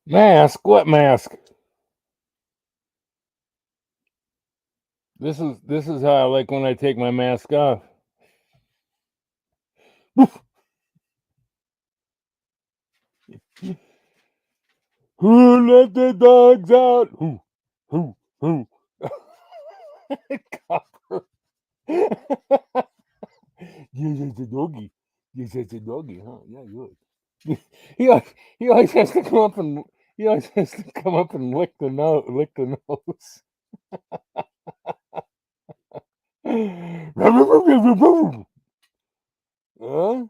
Mask? What mask? This is how I like when I take my mask off. Who let the dogs out? Who? Copper. Yes, it's a doggy. Yes, it's a doggy, huh? Yeah, good. he always, he always has to come up and he always has to come up and lick the nose. Huh?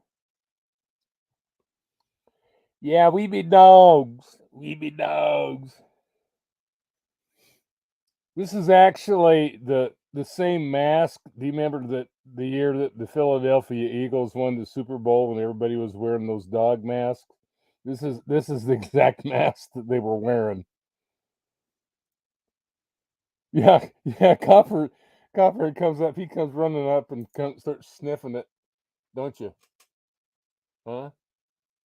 Yeah, we be dogs. We be dogs. This is actually the same mask. Do you remember that the year that the Philadelphia Eagles won the Super Bowl and everybody was wearing those dog masks? This is the exact mask that they were wearing. Yeah, yeah. Copper comes up. He comes running up and starts sniffing it. Don't you? Huh?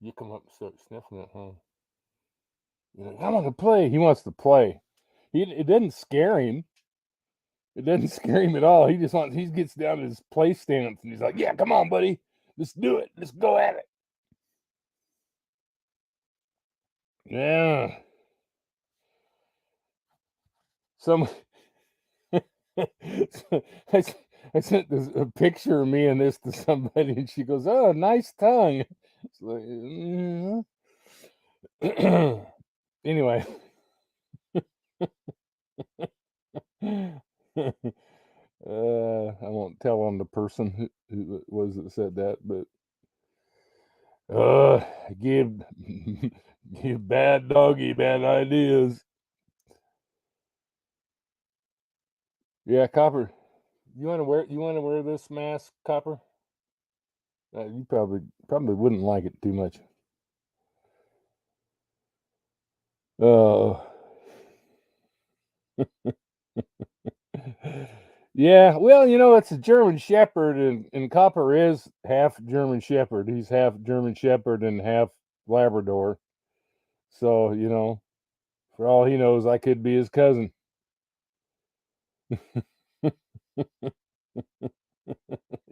You come up and start sniffing it, huh? You're like, I want to play. He wants to play. It didn't scare him. It doesn't scare him at all. He gets down to his play stance and he's like, "Yeah, come on, buddy, let's do it. Let's go at it." Yeah. Some I, I sent a picture of me and this to somebody, and she goes, "Oh, nice tongue." It's like, anyway, I won't tell on the person who it was that said that, but uh, give give bad doggy bad ideas. Yeah, Copper. You want to wear this mask, Copper? You probably wouldn't like it too much. Oh. Yeah, well, it's a German Shepherd, and Copper is half German Shepherd. He's half German Shepherd and half Labrador. So, for all he knows, I could be his cousin.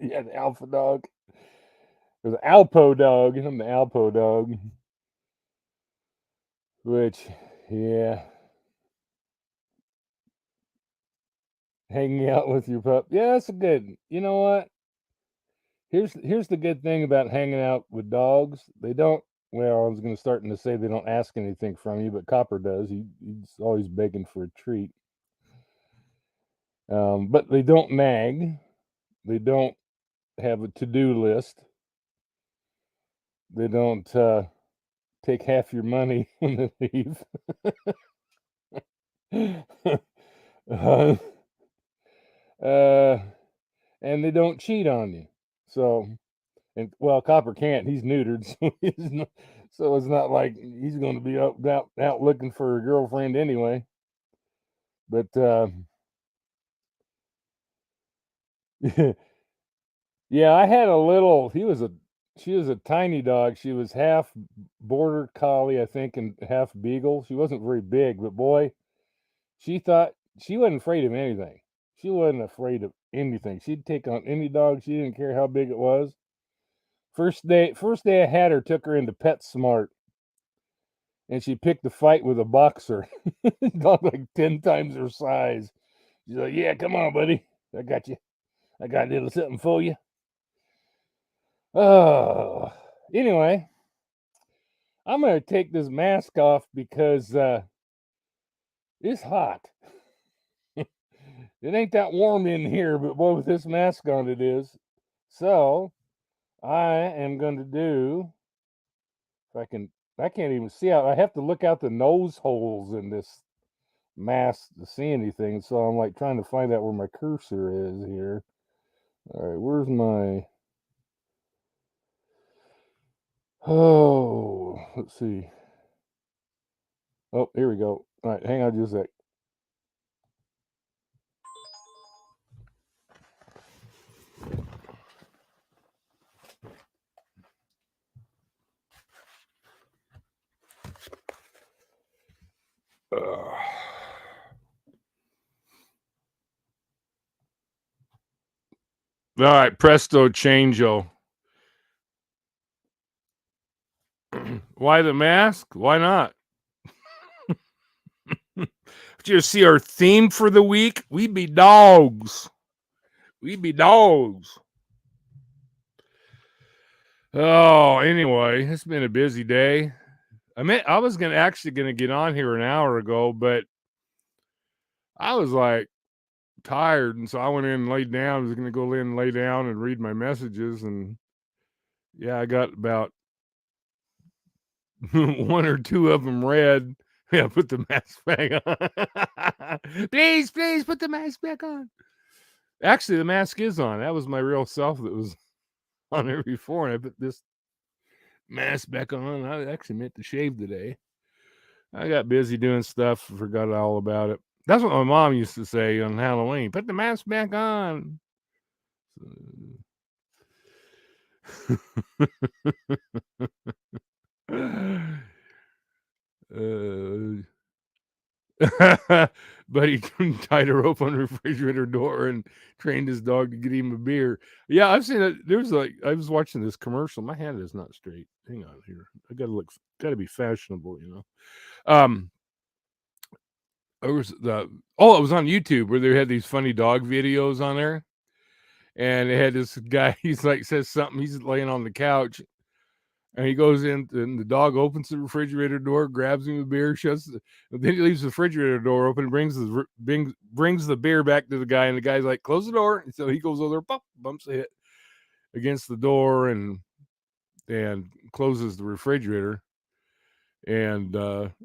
Yeah, the alpha dog. Or the Alpo dog. I'm the Alpo dog. Which, yeah, hanging out with your pup. Yeah, that's a good. You know what? Here's the good thing about hanging out with dogs. They don't. Well, I was going to start to say they don't ask anything from you, but Copper does. He's always begging for a treat. But they don't nag. They don't have a to-do list. They don't take half your money when they leave. uh, uh, and they don't cheat on you. So, and well, Copper can't. He's neutered, so it's not like he's going to be out looking for a girlfriend anyway. But yeah, I had a little. She was a tiny dog. She was half border collie, I think, and half beagle. She wasn't very big, but boy, she thought she wasn't afraid of anything. She wasn't afraid of anything. She'd take on any dog. She didn't care how big it was. First day I had her, took her into PetSmart, and she picked a fight with a boxer, dog like 10 times her size. She's like, "Yeah, come on, buddy, I got you. I got a little something for you." Oh, anyway, I'm gonna take this mask off because it's hot. It ain't that warm in here, but boy, with this mask on, it is. So I am going to do. If I can, I can't even see out. I have to look out the nose holes in this mask to see anything. So I'm like trying to find out where my cursor is here. All right, where's my? Oh, let's see. Oh, here we go. All right, hang on just a sec. All right, presto changeo. Why the mask? Why not? Did you see our theme for the week? We be dogs. We be dogs. Oh, anyway, it's been a busy day. I was gonna get on here an hour ago, but I was like tired, and so I went in and laid down. I was gonna go in and lay down and read my messages, and yeah, I got about one or two of them read. Yeah, put the mask back on. Please, please put the mask back on. Actually, the mask is on. That was my real self that was on there before, and I put this mask back on. I actually meant to shave today. I got busy doing stuff, forgot all about it. That's what my mom used to say on Halloween. Put the mask back on. uh, but he tied a rope on the refrigerator door and trained his dog to get him a beer. Yeah, I've seen it. There's like I was watching this commercial. My hand is not straight. Hang on here. I gotta be fashionable, you know. It was it was on YouTube where they had these funny dog videos on there. And they had this guy, he's like says something, he's laying on the couch. And he goes in, and the dog opens the refrigerator door, grabs him a beer, and then he leaves the refrigerator door open, brings the beer back to the guy, and the guy's like, "Close the door." And so he goes over there, bumps the head against the door, and closes the refrigerator. And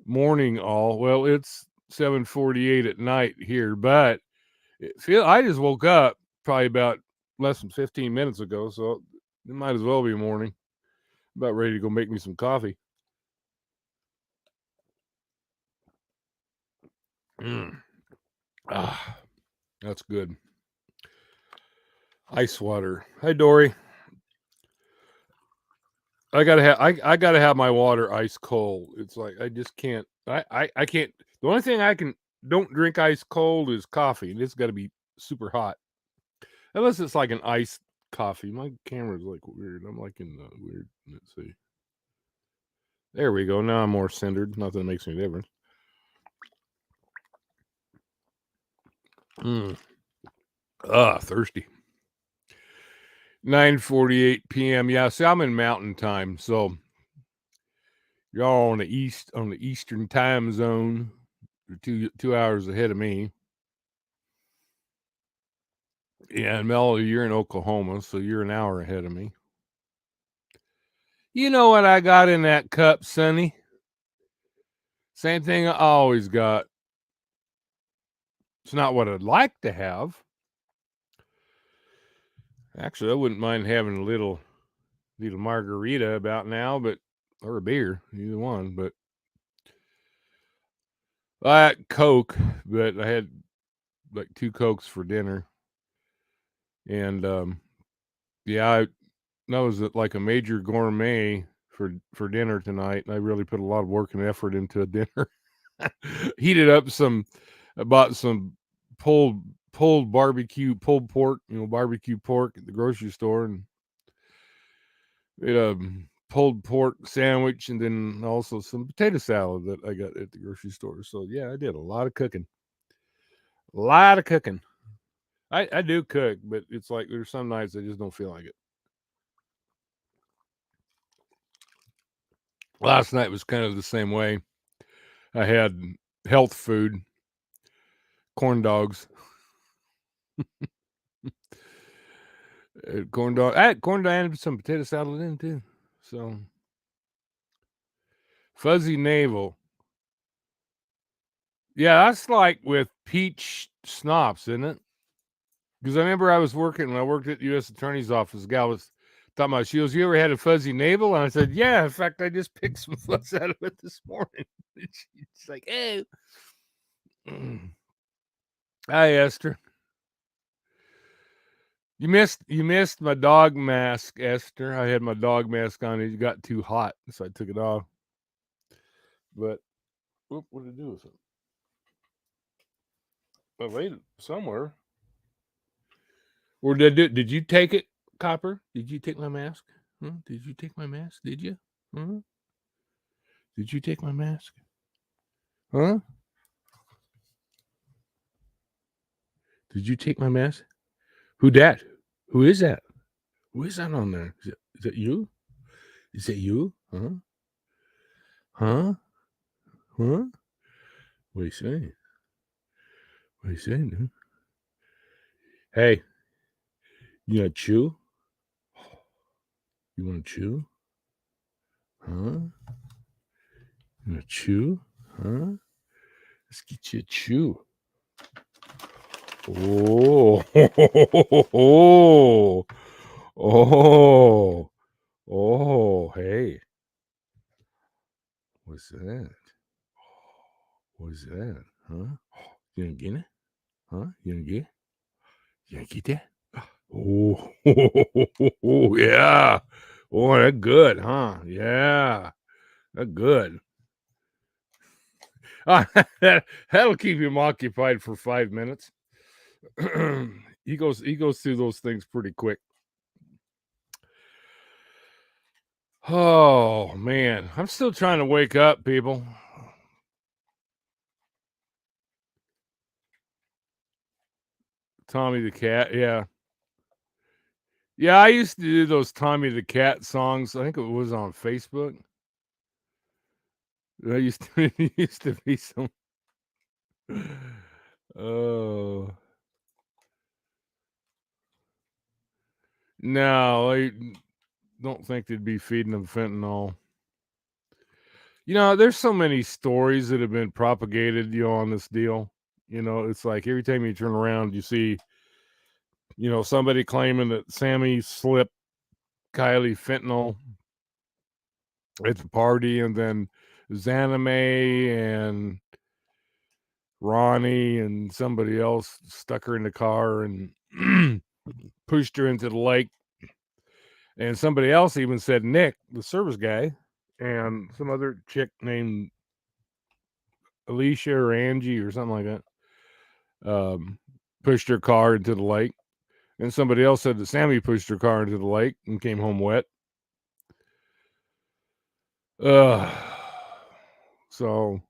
morning all. Well, it's 7:48 at night here, but I just woke up probably about less than 15 minutes ago, so it might as well be morning. About ready to go make me some coffee. Ah, that's good. Ice water. Hi, Dory. I gotta have my water ice cold. It's like I just can't. I can't. The only thing I can don't drink ice cold is coffee, and it's got to be super hot. Unless it's like an iced coffee. My camera's like weird. I'm like in the weird. Let's see. There we go. Now I'm more centered. Not that it makes any difference. Thirsty. 9:48 p.m. Yeah, see, I'm in Mountain Time, so y'all on the Eastern Time Zone. You're 2 hours ahead of me. Yeah, and Mel, you're in Oklahoma, so you're an hour ahead of me. You know what I got in that cup, Sonny? Same thing I always got. It's not what I'd like to have. Actually, I wouldn't mind having a little margarita about now, or a beer, either one. But I had Coke, but I had like 2 Cokes for dinner, and yeah, that was like a major gourmet for dinner tonight, and I really put a lot of work and effort into a dinner. Heated up I bought some pulled pulled pork, barbecue pork at the grocery store, and made a pulled pork sandwich, and then also some potato salad that I got at the grocery store. So yeah, I did a lot of cooking. A lot of cooking. I do cook, but it's like there's some nights I just don't feel like it. Last night was kind of the same way. I had health food, corn dogs. Corn dog. I had corn dog and some potato salad in too. So fuzzy navel. Yeah, that's like with peach schnapps, isn't it? Because I remember when I worked at the U.S. Attorney's Office. The gal was talking about, she goes, "You ever had a fuzzy navel?" And I said, "Yeah. In fact, I just picked some fuzz out of it this morning." And she's like, "Hey." I asked her, You missed my dog mask, Esther. I had my dog mask on. It got too hot, so I took it off. But what did it do with it? I laid it somewhere. Or did you take it, Copper? Did you take my mask? Huh? Did you take my mask? Did you? Huh? Did you take my mask? Huh? Did you take my mask? Who dat? Who is that? Who is that on there? Is that you? Is that you? Huh? Huh? Huh? What are you saying? What are you saying, dude? Hey, you gonna chew? You wanna chew? Huh? You wanna chew? Huh? Let's get you a chew. Oh, oh, oh, oh, hey. What's that? What's that? Huh? You gonna get it? Huh? You gonna get it? You gonna get that? Oh, yeah. Oh, that's good, huh? Yeah, that's good. That'll keep him occupied for 5 minutes. He goes through those things pretty quick. Oh man, I'm still trying to wake up, people. Tommy the Cat, yeah. Yeah, I used to do those Tommy the Cat songs. I think it was on Facebook. There used to used to be some. Oh no, I don't think they'd be feeding them fentanyl. There's so many stories that have been propagated, on this deal. It's like every time you turn around, you see, somebody claiming that Sammy slipped Kylie fentanyl at the party, and then Zanime and Ronnie and somebody else stuck her in the car and pushed her into the lake. And somebody else even said Nick, the service guy, and some other chick named Alicia or Angie or something like that, pushed her car into the lake. And somebody else said that Sammy pushed her car into the lake and came home wet. So,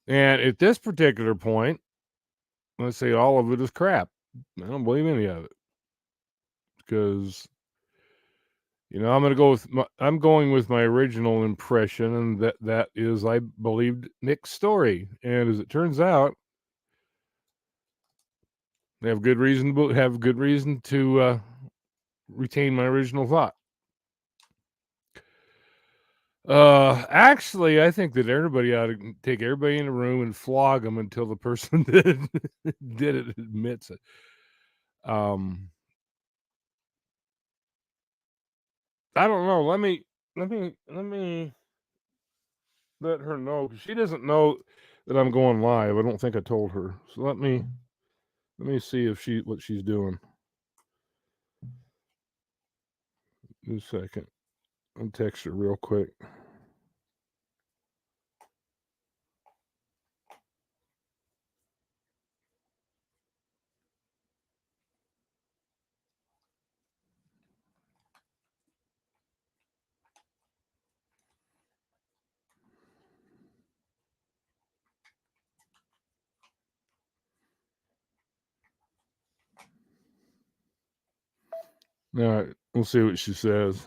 and at this particular point, let's say all of it is crap. I don't believe any of it because I'm going with my original impression, and that is I believed Nick's story, and as it turns out, I have good reason to retain my original thought. Actually, I think that everybody ought to take everybody in a room and flog them until the person that did it admits it. I don't know. Let me let her know. She doesn't know that I'm going live. I don't think I told her. So let me see if what she's doing. Just a second. I'll text her real quick. All right, we'll see what she says.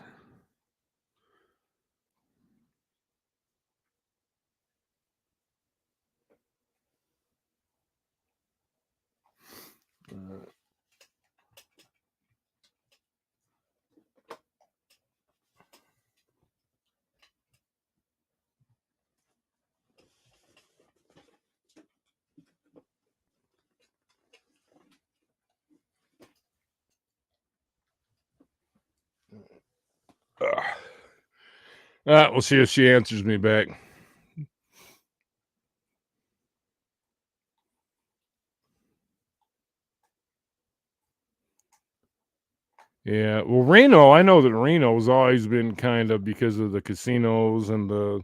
We'll see if she answers me back. Yeah, well, Reno, I know that Reno's always been kind of because of the casinos and the,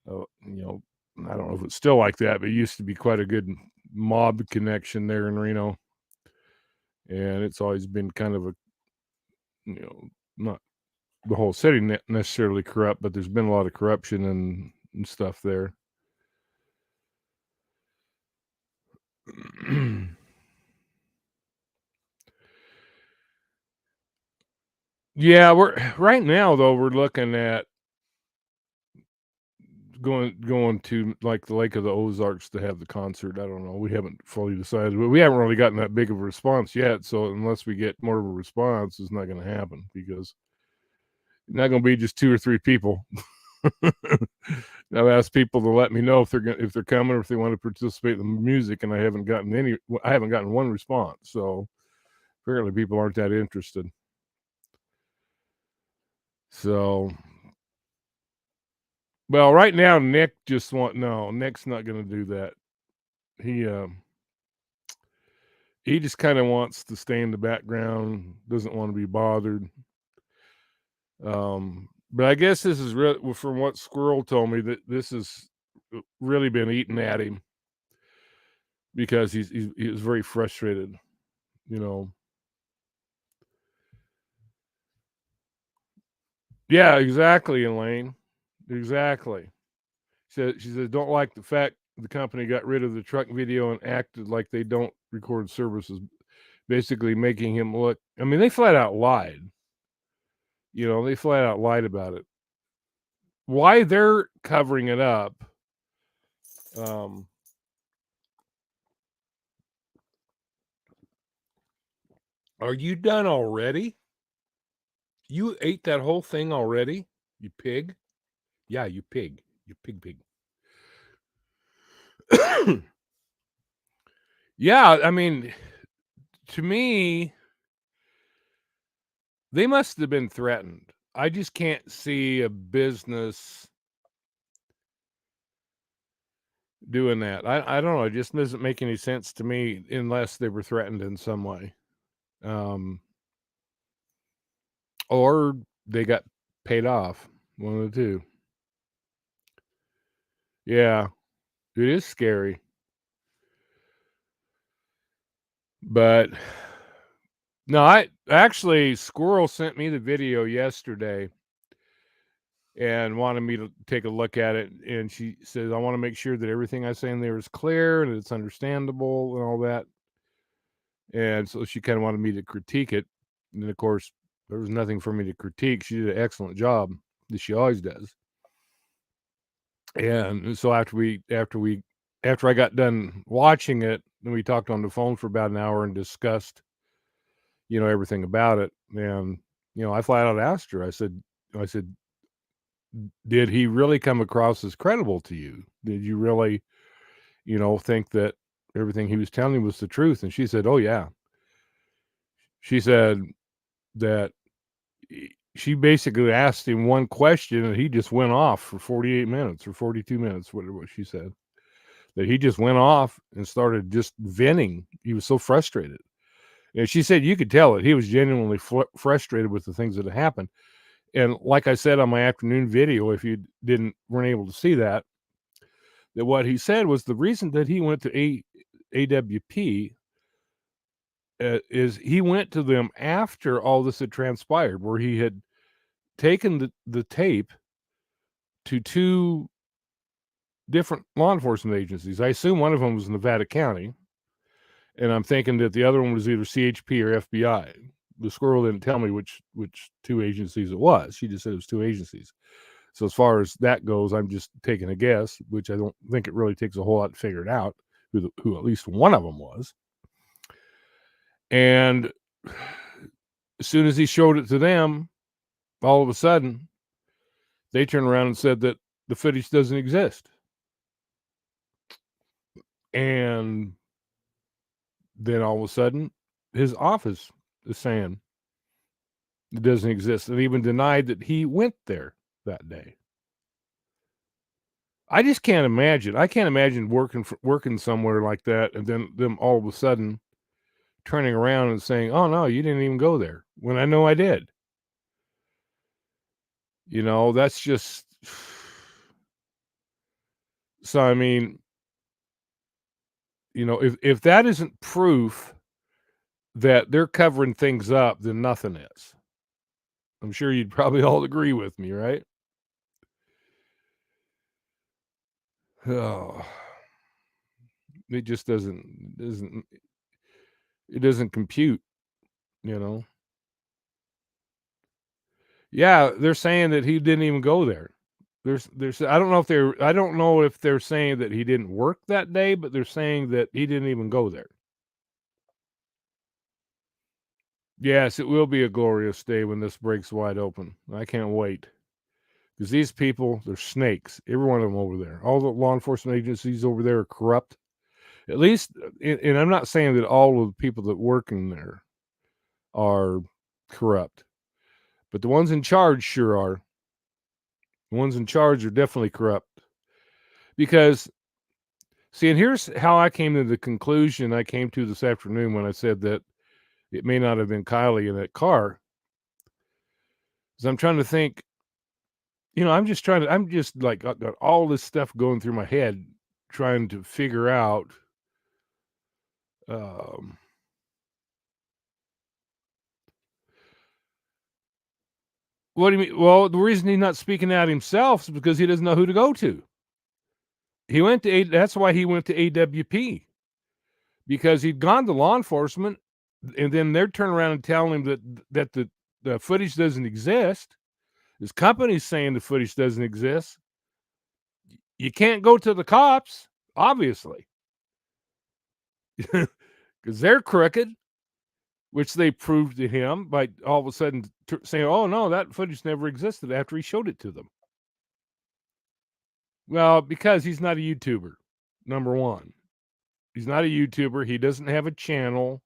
I don't know if it's still like that, but it used to be quite a good mob connection there in Reno. and it's always been kind of a, not the whole city necessarily corrupt, but there's been a lot of corruption and stuff there. Yeah, we're right now though we're looking at going to like the Lake of the Ozarks to have the concert. I don't know. We haven't fully decided, but we haven't really gotten that big of a response yet. So unless we get more of a response, it's not going to happen because it's not going to be just 2 or 3 people. I've asked people to let me know if they're coming or if they want to participate in the music, and I haven't gotten one response. So apparently people aren't that interested. So, well, right now Nick's not going to do that. He just kind of wants to stay in the background, doesn't want to be bothered. But I guess this is from what Squirrel told me, that this has really been eating at him because he was very frustrated, you know. Yeah, exactly, Elaine. Exactly. She said, don't like the fact the company got rid of the truck video and acted like they don't record services, basically making him look. I mean, they flat out lied. They flat out lied about it. Why they're covering it up? Are you done already? You ate that whole thing already? You pig? Yeah, you pig. You pig. Yeah, I mean, to me, they must have been threatened. I just can't see a business doing that. I don't know. It just doesn't make any sense to me unless they were threatened in some way. Or they got paid off. One of the two. Yeah, it is scary. But no, Squirrel sent me the video yesterday and wanted me to take a look at it. And she says, I want to make sure that everything I say in there is clear and it's understandable and all that. And so she kind of wanted me to critique it. And then, of course, there was nothing for me to critique. She did an excellent job, as she always does. And so after I got done watching it, then we talked on the phone for about an hour and discussed, everything about it. And, I flat out asked her, I said, did he really come across as credible to you? Did you really, think that everything he was telling you was the truth? And she said, oh, yeah. She said that she basically asked him one question and he just went off for 48 minutes or 42 minutes, whatever she said. That he just went off and started just venting. He was so frustrated. And she said you could tell it. He was genuinely frustrated with the things that had happened. And like I said on my afternoon video, if you weren't able to see that what he said was the reason that he went to AWP is he went to them after all this had transpired, where he had taken the tape to 2 different law enforcement agencies. I assume one of them was Nevada County, and I'm thinking that the other one was either CHP or FBI. The Squirrel didn't tell me which 2 agencies it was. She just said it was 2 agencies. So as far as that goes, I'm just taking a guess, which I don't think it really takes a whole lot to figure it out who at least one of them was. And as soon as he showed it to them, all of a sudden, they turned around and said that the footage doesn't exist. And then all of a sudden, his office is saying it doesn't exist, and even denied that he went there that day. I just can't imagine. I can't imagine working somewhere like that, and then them all of a sudden turning around and saying, "Oh no, you didn't even go there," when I know I did. That's just. So I mean, if that isn't proof that they're covering things up than nothing is. I'm sure you'd probably all agree with me, right? Oh, it just doesn't compute, you know? Yeah, they're saying that he didn't even go there. There's I don't know if they're saying that he didn't work that day, but they're saying that he didn't even go there. Yes, it will be a glorious day when this breaks wide open. I can't wait. Because these people, they're snakes. Every one of them over there. All the law enforcement agencies over there are corrupt. At least, and I'm not saying that all of the people that work in there are corrupt, but the ones in charge sure are. The ones in charge are definitely corrupt. Because, see, and here's how I came to the conclusion I came to this afternoon when I said that it may not have been Kylie in that car. Is I'm trying to think, I'm just like got all this stuff going through my head, trying to figure out, um, what do you mean? Well, the reason he's not speaking out himself is because he doesn't know who to go to. That's why he went to AWP, because he'd gone to law enforcement, and then they'd turn around and tell him that the footage doesn't exist. His company's saying the footage doesn't exist. You can't go to the cops, obviously, because they're crooked, which they proved to him by all of a sudden saying, "Oh no, that footage never existed," after he showed it to them. Well, because he's not a YouTuber. Number one, he's not a YouTuber. He doesn't have a channel.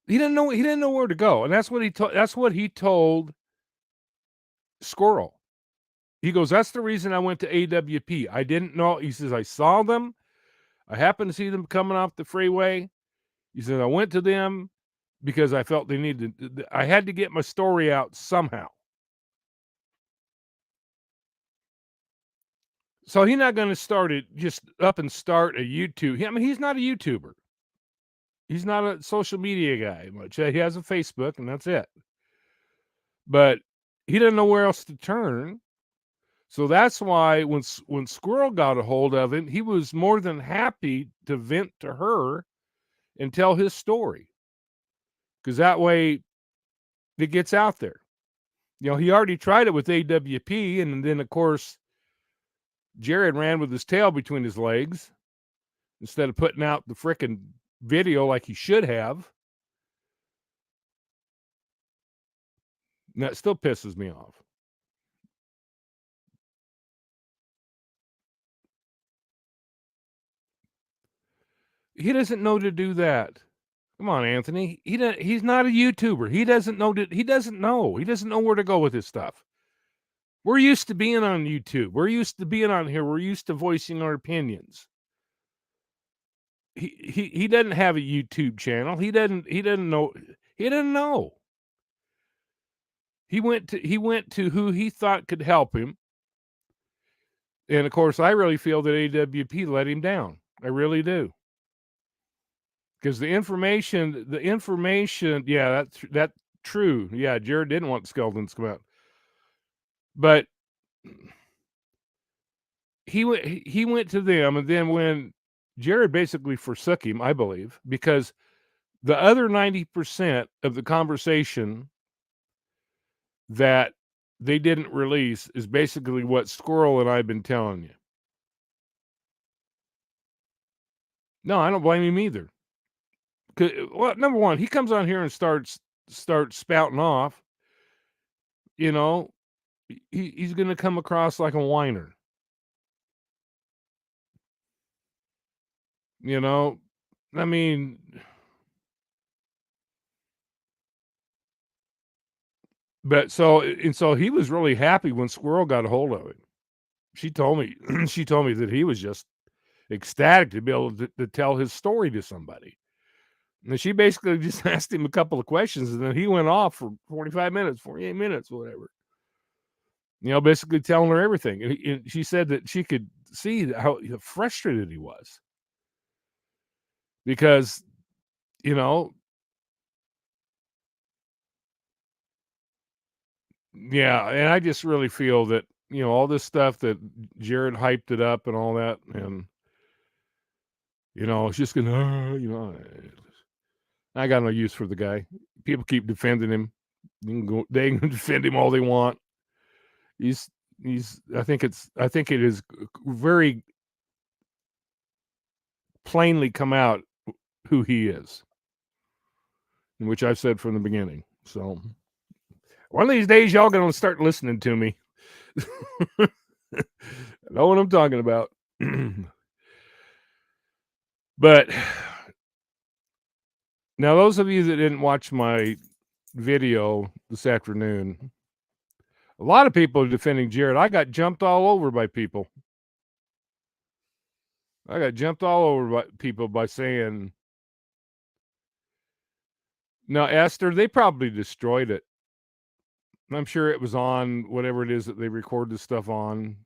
He didn't know. He didn't know where to go, and that's what he told. That's what he told Squirrel. He goes, "That's the reason I went to AWP. I didn't know." He says, "I saw them. I happened to see them coming off the freeway." He said, "I went to them because I felt they needed. I had to get my story out somehow." So he's not going to start it just up and start a YouTube. I mean, he's not a YouTuber. He's not a social media guy much. He has a Facebook, and that's it. But he doesn't know where else to turn. So that's why when Squirrel got a hold of him, he was more than happy to vent to her and tell his story, because that way it gets out there. He already tried it with AWP, and then of course Jared ran with his tail between his legs instead of putting out the frickin' video like he should have. And that still pisses me off. He doesn't know to do that. Come on, Anthony. He's not a YouTuber. He doesn't know. He doesn't know. He doesn't know where to go with his stuff. We're used to being on YouTube. We're used to being on here. We're used to voicing our opinions. He doesn't have a YouTube channel. He doesn't know. He doesn't know. He went to who he thought could help him. And of course, I really feel that AWP let him down. I really do. Because the information, yeah, that's true. Yeah, Jared didn't want skeletons to come out. But he went to them, and then when Jared basically forsook him, I believe, because the other 90% of the conversation that they didn't release is basically what Squirrel and I've been telling you. No, I don't blame him either. Well, number one, he comes on here and starts spouting off. He's going to come across like a whiner. I mean, but so he was really happy when Squirrel got a hold of him. She told me that he was just ecstatic to be able to tell his story to somebody. And she basically just asked him a couple of questions, and then he went off for 45 minutes, 48 minutes, whatever. Basically telling her everything. And she said that she could see how frustrated he was, because you know, yeah, and I just really feel that, all this stuff that Jared hyped it up and all that, and, it's just gonna, I got no use for the guy. People keep defending him. They can defend him all they want. He's I think it is very plainly come out who he is, which I've said from the beginning. So one of these days, y'all gonna start listening to me. I know what I'm talking about. But now, those of you that didn't watch my video this afternoon, a lot of people are defending Jared. I got jumped all over by people. I got jumped all over by people by saying, "Now, Esther, they probably destroyed it. I'm sure it was on whatever it is that they record this stuff on,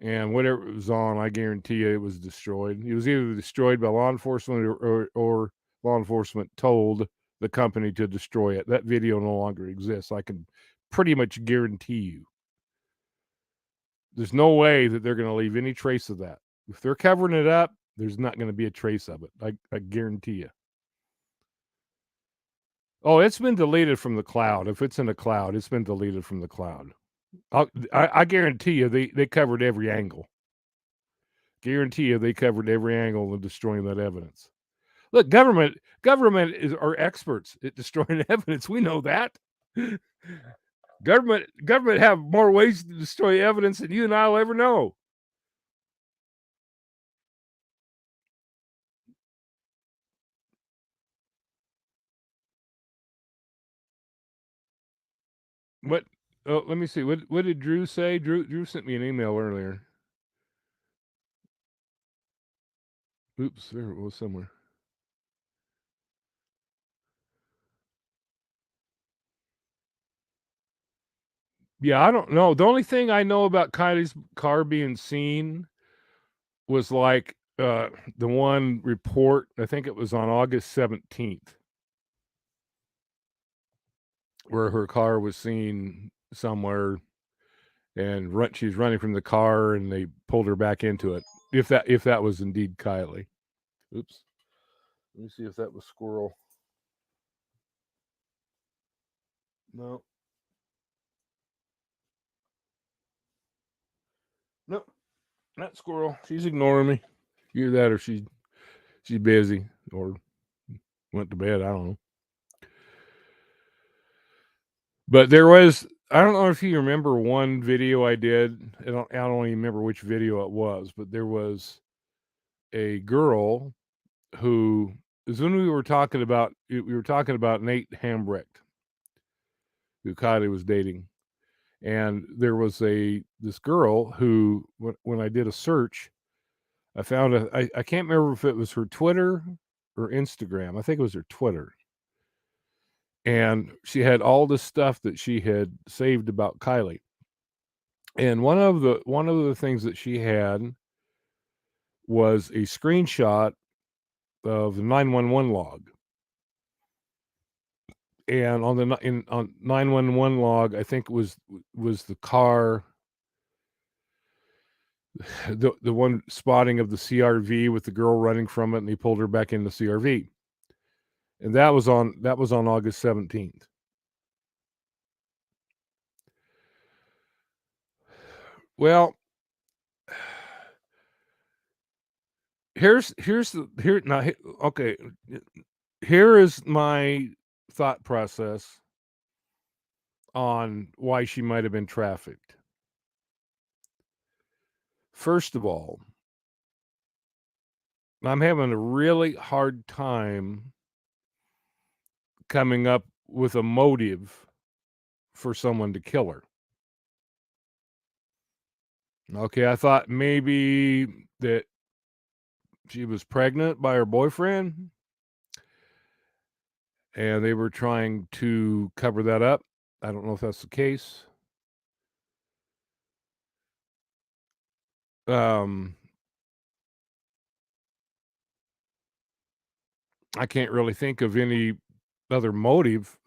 and whatever it was on, I guarantee you it was destroyed. It was either destroyed by law enforcement or law enforcement told the company to destroy it. That video no longer exists. I can pretty much guarantee you. There's no way that they're going to leave any trace of that. If they're covering it up, there's not going to be a trace of it. I guarantee you. Oh, it's been deleted from the cloud. If it's in the cloud, it's been deleted from the cloud. I guarantee you they covered every angle. Guarantee you they covered every angle of destroying that evidence. Look, government are experts at destroying evidence. We know that. Government have more ways to destroy evidence than you and I'll ever know. What? Oh, let me see. What did Drew say? Drew sent me an email earlier. Oops, there it was somewhere. Yeah, I don't know. The only thing I know about Kylie's car being seen was like the one report. I think it was on August 17th, where her car was seen somewhere, and she's running from the car, and they pulled her back into it. If that was indeed Kylie. Oops. Let me see if that was Squirrel. No. Nope. Not Squirrel. She's ignoring me. Either that or she's busy or went to bed. I don't know. But there was, I don't know if you remember one video I did. I don't even remember which video it was, but there was a girl who is when we were talking about Nate Hambrecht, who Kylie was dating. And there was this girl who, when I did a search, I found I can't remember if it was her Twitter or Instagram. I think it was her Twitter. And she had all this stuff that she had saved about Kylie. And one of the things that she had was a screenshot of the 911 log. And on on 911 log, I think it was the car, the one spotting of the CRV with the girl running from it, and he pulled her back in the CRV. And that was on August 17th. Well, okay. Here is my thought process on why she might have been trafficked. First of all, I'm having a really hard time coming up with a motive for someone to kill her. Okay, I thought maybe that she was pregnant by her boyfriend and they were trying to cover that up. I don't know if that's the case. Um, I can't really think of any other motive,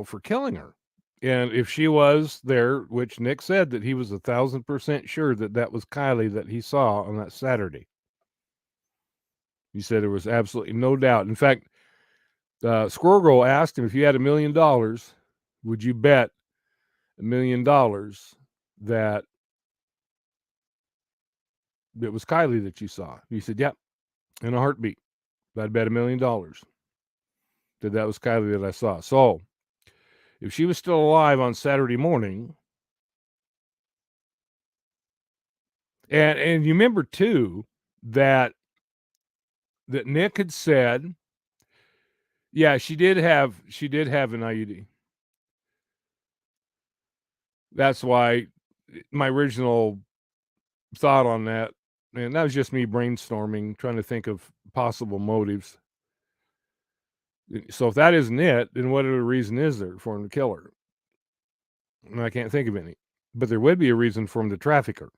for killing her. And if she was there, which Nick said that he was 1,000% sure that that was Kylie that he saw on that Saturday. He said there was absolutely no doubt. In fact, Squirrel Girl asked him, if you had $1 million, would you bet $1 million that it was Kylie that you saw? He said, yep, in a heartbeat. I'd bet $1 million that was Kylie that I saw. So if she was still alive on Saturday morning, and you remember too that Nick had said, yeah, she did have an IUD. That's why my original thought on that, and that was just me brainstorming, trying to think of possible motives. So if that isn't it, then what other reason is there for him to kill her? And I can't think of any. But there would be a reason for him to traffic her.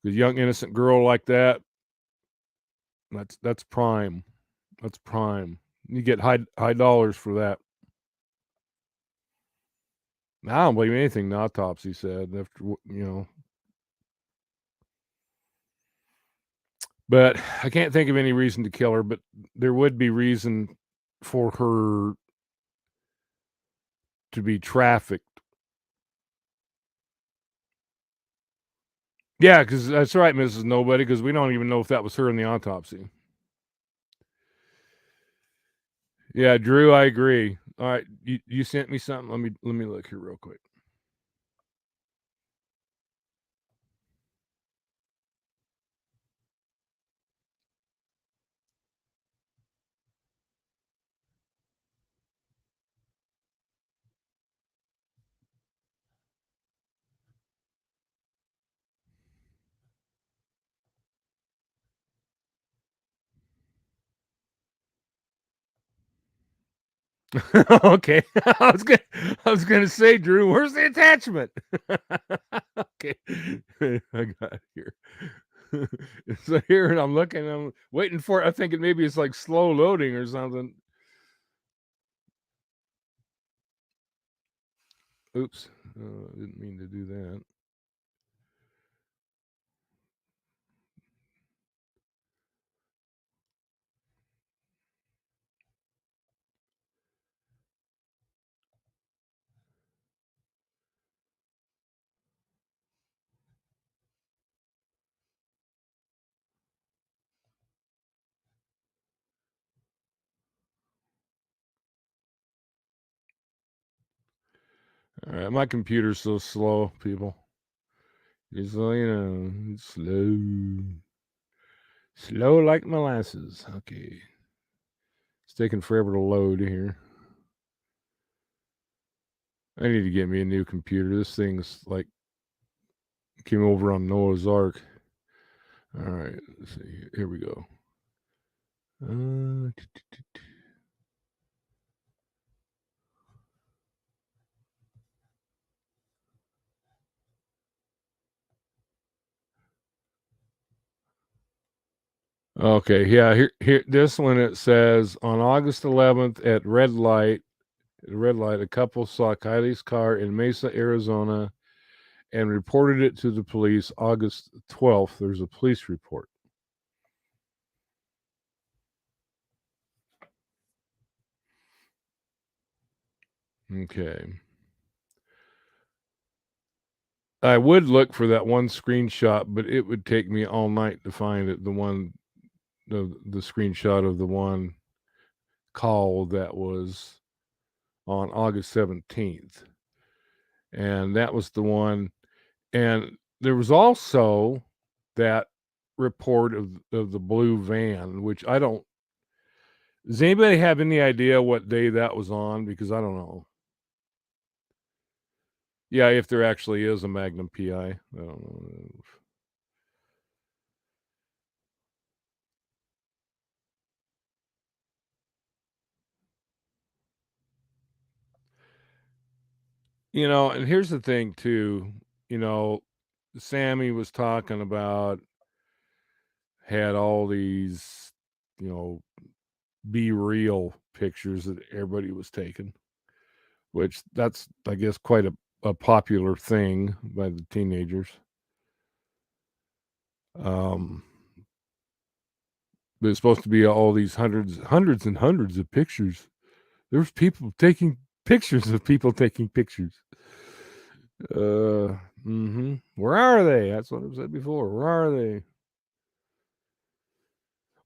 The young innocent girl like that, that's prime. That's prime. You get high dollars for that. I don't believe anything the autopsy said after. But I can't think of any reason to kill her, but there would be reason for her to be trafficked. Yeah, because that's right, Mrs. Nobody, because we don't even know if that was her in the autopsy. Yeah, Drew, I agree. All right, you sent me something. Let me look here real quick. Okay, I was gonna say, Drew, where's the attachment? Okay, I got it here. So here, and I'm looking, I'm waiting for it. I'm thinking maybe it's like slow loading or something. Oops, didn't mean to do that. All right, my computer's so slow, people. It's it's slow like molasses. Okay, it's taking forever to load here. I need to get me a new computer. This thing's like came over on Noah's Ark. All right, let's see. Here we go. Okay, yeah, here this one it says on August 11th at red light, a couple saw Kylie's car in Mesa, Arizona and reported it to the police August 12th. There's a police report. Okay. I would look for that one screenshot, but it would take me all night to find it. The screenshot of the one call that was on August 17th. And that was the one. And there was also that report of the blue van, which I don't. Does anybody have any idea what day that was on? Because I don't know. Yeah, if there actually is a Magnum PI. I don't know. And here's the thing too, you know, Sammy was talking about had all these, you know, be real pictures that everybody was taking, which that's, I guess, quite a popular thing by the teenagers. But it's supposed to be all these hundreds and hundreds of pictures. There's people taking pictures of people taking pictures. Where are they? That's what I've said before. Where are they?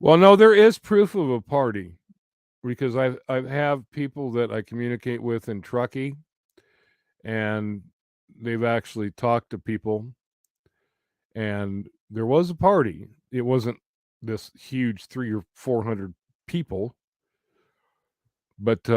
Well, no, there is proof of a party because I have people that I communicate with in Truckee, and they've actually talked to people, and there was a party. It wasn't this huge 300 or 400 people, but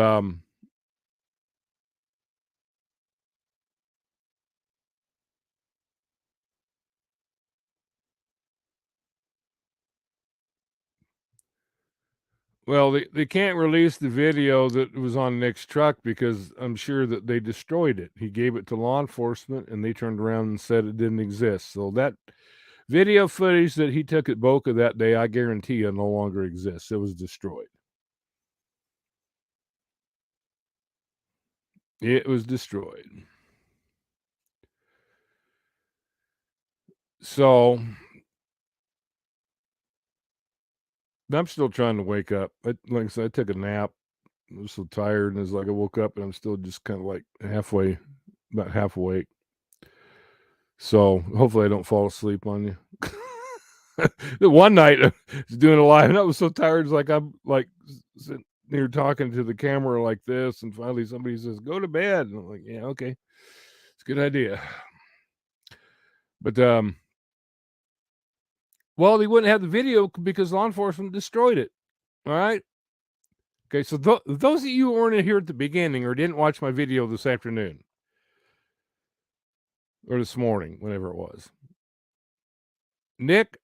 well, they can't release the video that was on Nick's truck because I'm sure that they destroyed it. He gave it to law enforcement, and they turned around and said it didn't exist. So that video footage that he took at Boca that day, I guarantee you, no longer exists. It was destroyed. It was destroyed. So I'm still trying to wake up. Like I said, I took a nap. I was so tired, and it's like I woke up and I'm still just kind of like about half awake. So hopefully I don't fall asleep on you. The one night I was doing a live, and I was so tired. It's like I'm like sitting here talking to the camera like this, and finally somebody says, "Go to bed," and I'm like, "Yeah, okay, it's a good idea." But well, they wouldn't have the video because law enforcement destroyed it. All right. Okay, so those of you who weren't here at the beginning or didn't watch my video this afternoon or this morning, whenever it was, Nick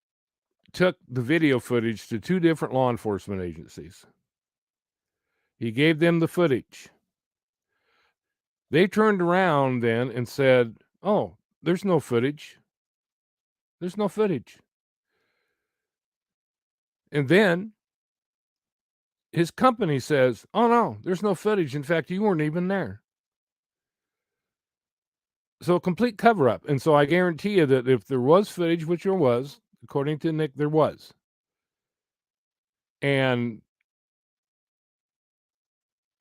took the video footage to 2 different law enforcement agencies. He gave them the footage. They turned around then and said, "Oh, there's no footage. There's no footage." And then his company says, "Oh, no, there's no footage. In fact, you weren't even there." So a complete cover up. And so I guarantee you that if there was footage, which there was, according to Nick, there was. And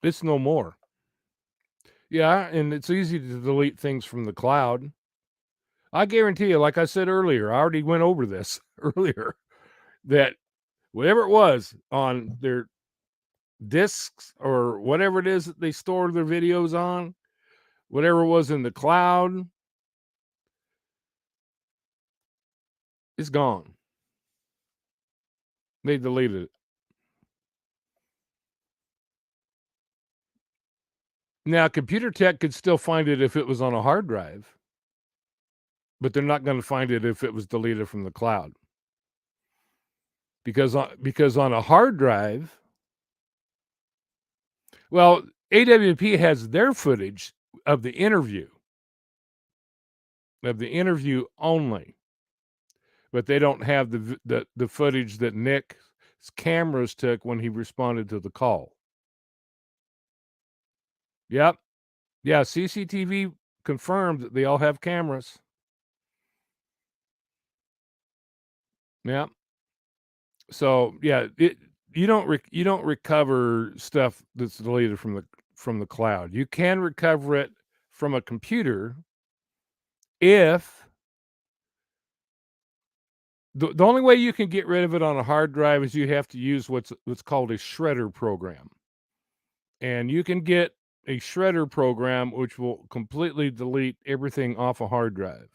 it's no more. Yeah, and it's easy to delete things from the cloud. I guarantee you, like I said earlier, I already went over this earlier, that whatever it was on their discs or whatever it is that they store their videos on, whatever was in the cloud, it's gone. They deleted it. Now, computer tech could still find it if it was on a hard drive, but they're not going to find it if it was deleted from the cloud. Because on a hard drive, well, AWP has their footage of the interview only, but they don't have the footage that Nick's cameras took when he responded to the call. Yep. Yeah, CCTV confirmed that they all have cameras. Yeah. So, yeah, you don't recover stuff that's deleted from the cloud. You can recover it from a computer if the only way you can get rid of it on a hard drive is you have to use what's called a shredder program. And you can get a shredder program which will completely delete everything off a hard drive.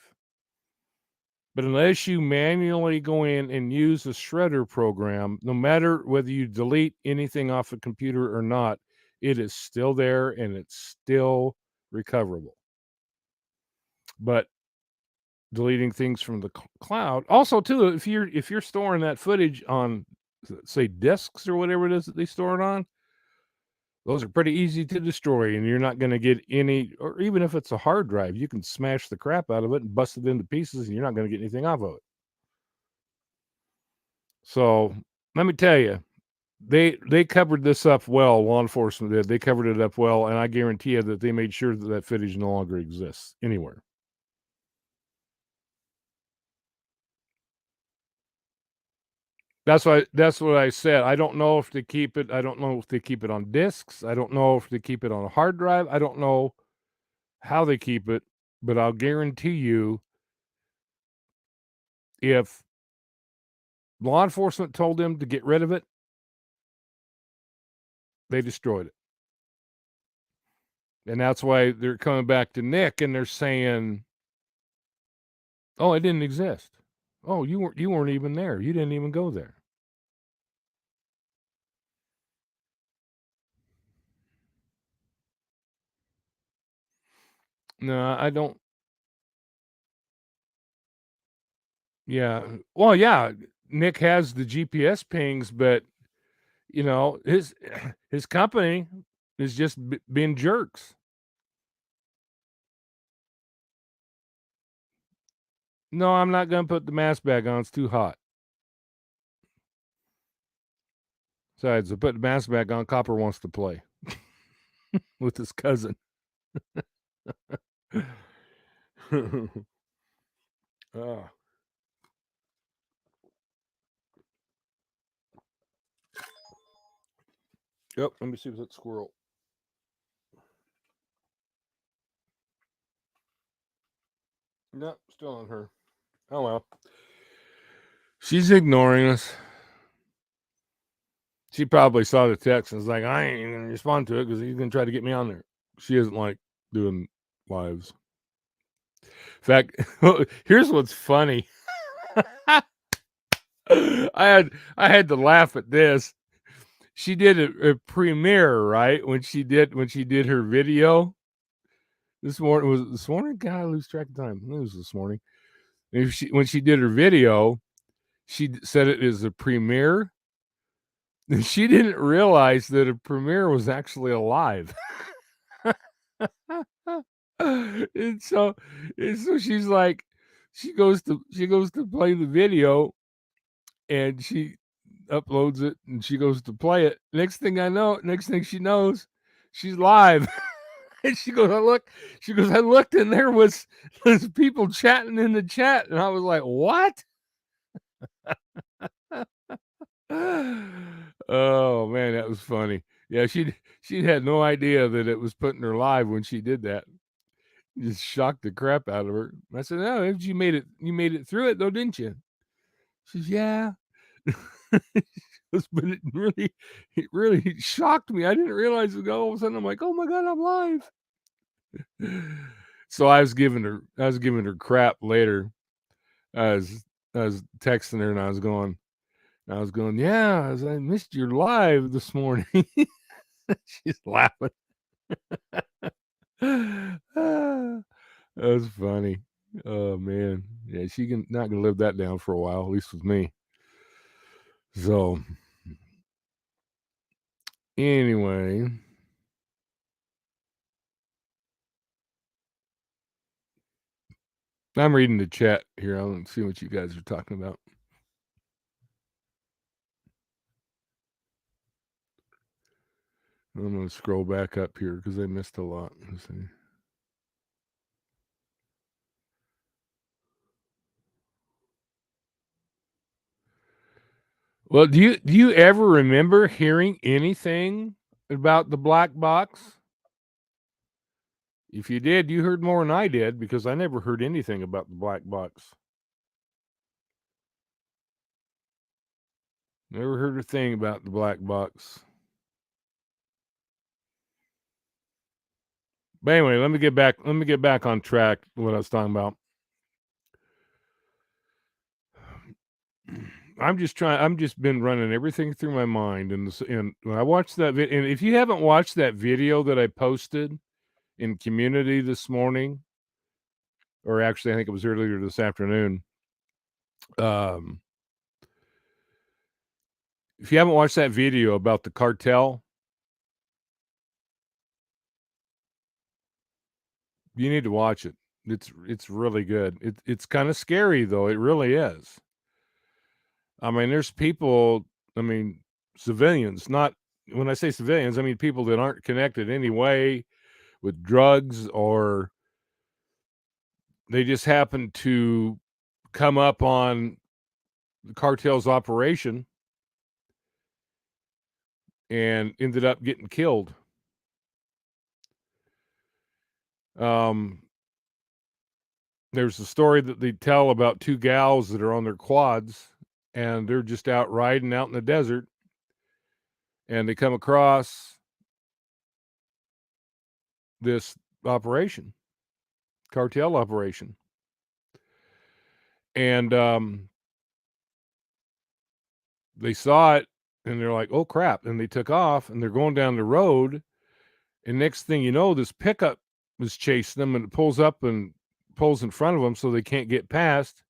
But unless you manually go in and use a shredder program, no matter whether you delete anything off a computer or not, it is still there and it's still recoverable. But deleting things from the cloud, also too, if you're storing that footage on, say, discs or whatever it is that they store it on, those are pretty easy to destroy, and you're not going to get any, or even if it's a hard drive, you can smash the crap out of it and bust it into pieces, and you're not going to get anything off of it. So let me tell you, They covered this up well. Law enforcement did. They covered it up well, and I guarantee you that they made sure that that footage no longer exists anywhere. That's what I said. I don't know if they keep it. I don't know if they keep it on discs. I don't know if they keep it on a hard drive. I don't know how they keep it, but I'll guarantee you, if law enforcement told them to get rid of it, they destroyed it. And that's why they're coming back to Nick and they're saying, "Oh, it didn't exist. Oh, you weren't even there. You didn't even go there." No, I don't. Yeah. Well, yeah, Nick has the GPS pings, but his his company is just being jerks. No, I'm not going to put the mask back on. It's too hot. Besides, I put the mask back on. Copper wants to play with his cousin. Ah. Yep. Let me see if that squirrel. Nope, still on her. Oh well. She's ignoring us. She probably saw the text and was like, I ain't even gonna respond to it because he's gonna try to get me on there. She doesn't like doing lives. In fact, here's what's funny. I had to laugh at this. She did a premiere, right? When she did her video. This morning? God, I lose track of time. It was this morning. When she did her video, she said it is a premiere. She didn't realize that a premiere was actually alive. and so she's like, she goes to play the video, and she uploads it, and she goes to play it. Next thing she knows, she's live. And she goes, I looked, and there was people chatting in the chat, and I was like, what? Oh man, that was funny. Yeah, she had no idea that it was putting her live when she did that. Just shocked the crap out of her. I said, "No, you made it through it though, didn't you?" She says, "Yeah." But it really shocked me. I didn't realize it. All of a sudden, I'm like, "Oh my god, I'm live!" So I was giving her crap later. I was texting her, and I was going, "Yeah, I missed your live this morning." She's laughing. That was funny. Oh man, yeah, not gonna live that down for a while, at least with me. So anyway, I'm reading the chat here. I'll see what you guys are talking about. I'm gonna scroll back up here because I missed a lot. Let's see. Well, do you ever remember hearing anything about the black box? If you did, you heard more than I did because I never heard anything about the black box. Never heard a thing about the black box. But anyway, let me get back on track to what I was talking about. I'm just been running everything through my mind, and when I watched that video, and if you haven't watched that video that I posted in community this morning, or actually I think it was earlier this afternoon, if you haven't watched that video about the cartel, you need to watch it. It's really good. It's kind of scary though. It really is. I mean, there's people. I mean, civilians. Not when I say civilians, I mean people that aren't connected any way with drugs, or they just happen to come up on the cartel's operation and ended up getting killed. There's a story that they tell about two gals that are on their quads, and they're just out riding out in the desert, and they come across this operation, cartel operation. And they saw it, and they're like, oh crap. And they took off, and they're going down the road. And next thing you know, this pickup is chasing them, and it pulls up and pulls in front of them so they can't get past.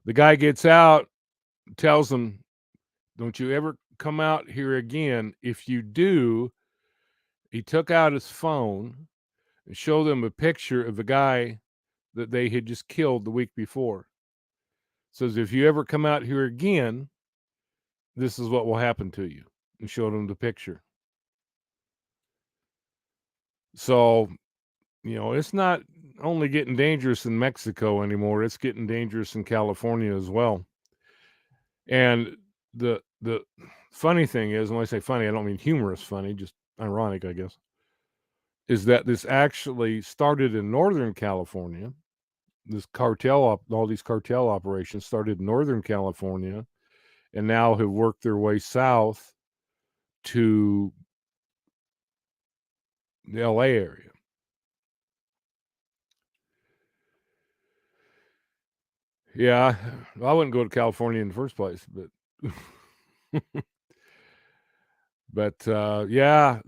The guy gets out, tells them, don't you ever come out here again. If you do, he took out his phone and showed them a picture of the guy that they had just killed the week before. Says, if you ever come out here again, this is what will happen to you. And showed them the picture. So, it's not only getting dangerous in Mexico anymore, it's getting dangerous in California as well. And the funny thing is, when I say funny, I don't mean humorous funny, just ironic, I guess, is that this actually started in Northern California. All these cartel operations started in Northern California and now have worked their way south to the LA area. Yeah, I wouldn't go to California in the first place, but yeah,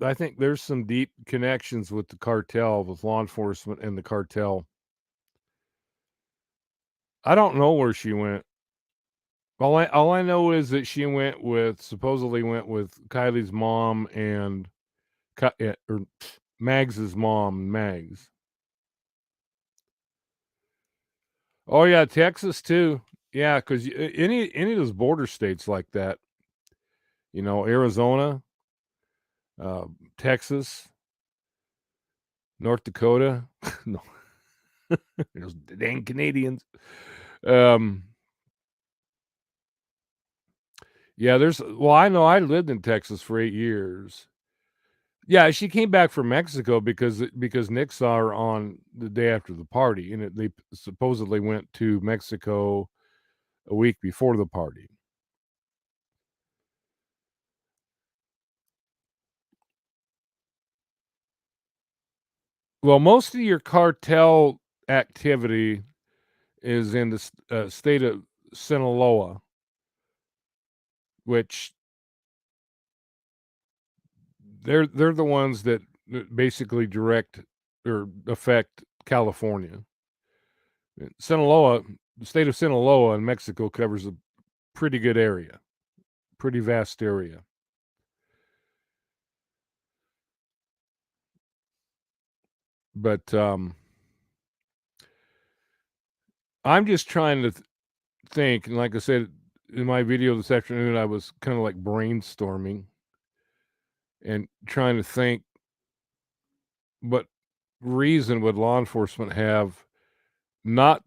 I think there's some deep connections with the cartel, with law enforcement and the cartel. I don't know where she went. All I know is that she supposedly went with Kylie's mom and or Mags's mom, Mags. Oh yeah, Texas too. Yeah, because any of those border states like that, Arizona, Texas, North Dakota, no, those dang Canadians. Yeah, I know I lived in Texas for 8 years. Yeah, she came back from Mexico because Nick saw her on the day after the party, and they supposedly went to Mexico a week before the party. Well, most of your cartel activity is in the state of Sinaloa, which they're the ones that basically direct or affect California. Sinaloa, the state of Sinaloa in Mexico covers a pretty good area, pretty vast area. But I'm just trying to think, and like I said in my video this afternoon, I was kind of like brainstorming and trying to think, what reason would law enforcement have not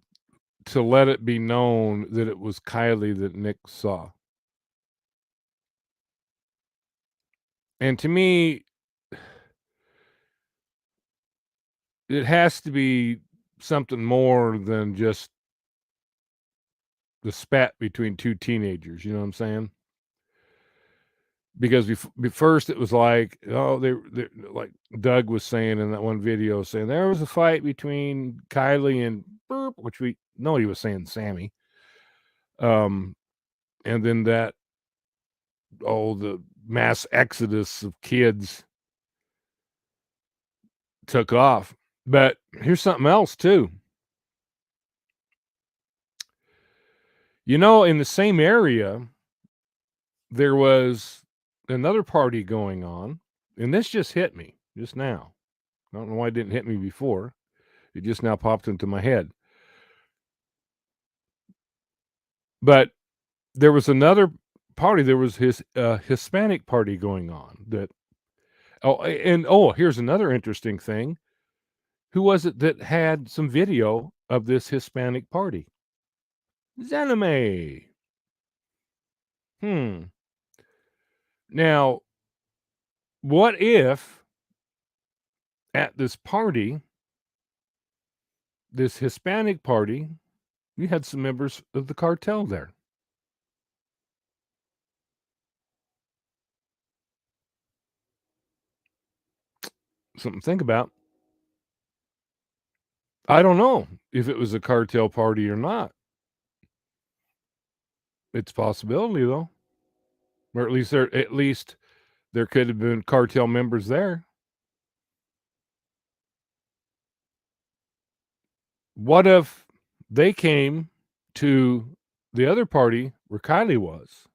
to let it be known that it was Kylie that Nick saw? And to me, it has to be something more than just the spat between two teenagers. You know what I'm saying? Because first it was like, oh, they like Doug was saying in that one video, saying there was a fight between Kylie and Burp, which we know he was saying Sammy. And then the mass exodus of kids took off. But here's something else too. In the same area, there was another party going on, and this just hit me just now. I don't know why it didn't hit me before. It just now popped into my head. But there was another party, there was his Hispanic party going on that here's another interesting thing. Who was it that had some video of this Hispanic party? Zanime. Hmm. Now, what if at this party, this Hispanic party, you had some members of the cartel there? Something to think about. I don't know if it was a cartel party or not. It's a possibility though. Or at least there could have been cartel members there. What if they came to the other party where Kylie was?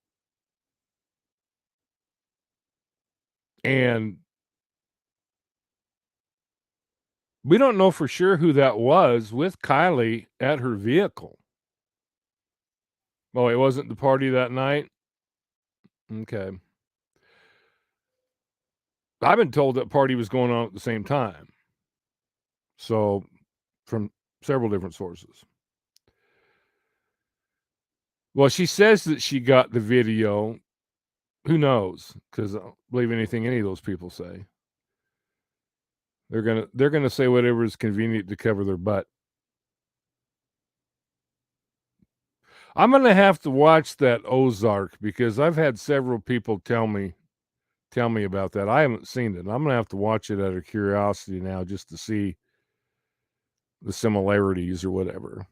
And we don't know for sure who that was with Kylie at her vehicle. Oh, it wasn't the party that night? Okay. I've been told that party was going on at the same time. So, from several different sources. Well, she says that she got the video. Who knows? Because I don't believe anything any of those people say. They're gonna say whatever is convenient to cover their butt. I'm gonna have to watch that Ozark because I've had several people tell me about that. I haven't seen it. I'm gonna have to watch it out of curiosity now just to see the similarities or whatever.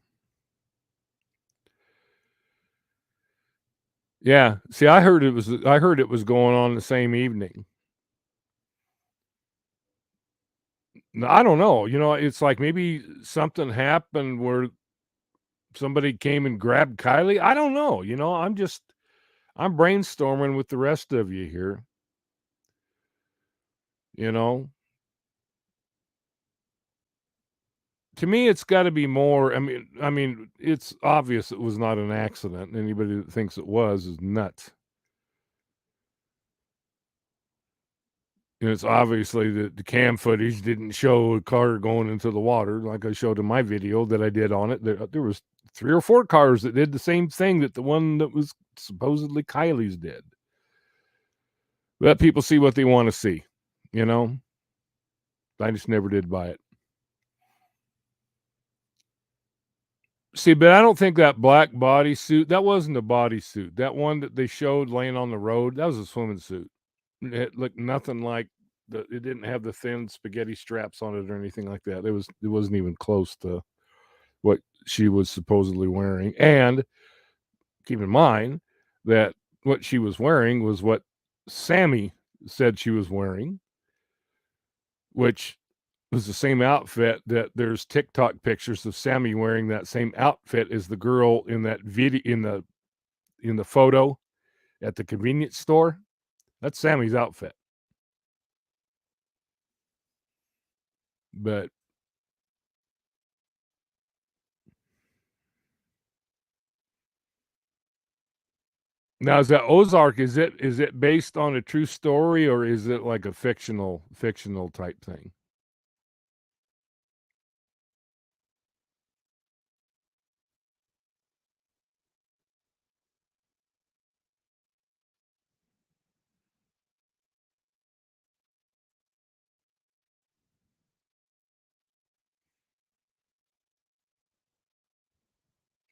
Yeah. See, I heard it was going on the same evening. I don't know. It's like maybe something happened where somebody came and grabbed Kylie. I don't know. I'm brainstorming with the rest of you here. You know, to me, it's got to be more. I mean, it's obvious it was not an accident. Anybody that thinks it was is nuts. It's obviously the cam footage didn't show a car going into the water like I showed in my video that I did on it. There was 3 or 4 cars that did the same thing that the one that was supposedly Kylie's did. Let people see what they wanna see, you know? I just never did buy it. See, but I don't think that black bodysuit that wasn't a bodysuit. That one that they showed laying on the road, that was a swimming suit. It looked nothing like it didn't have the thin spaghetti straps on it or anything like that. It wasn't even close to what she was supposedly wearing. And keep in mind that what she was wearing was what Sammy said she was wearing, which was the same outfit that there's TikTok pictures of Sammy wearing that same outfit as the girl in that video in the photo at the convenience store. That's Sammy's outfit. But now is that Ozark, is it based on a true story or is it like a fictional type thing?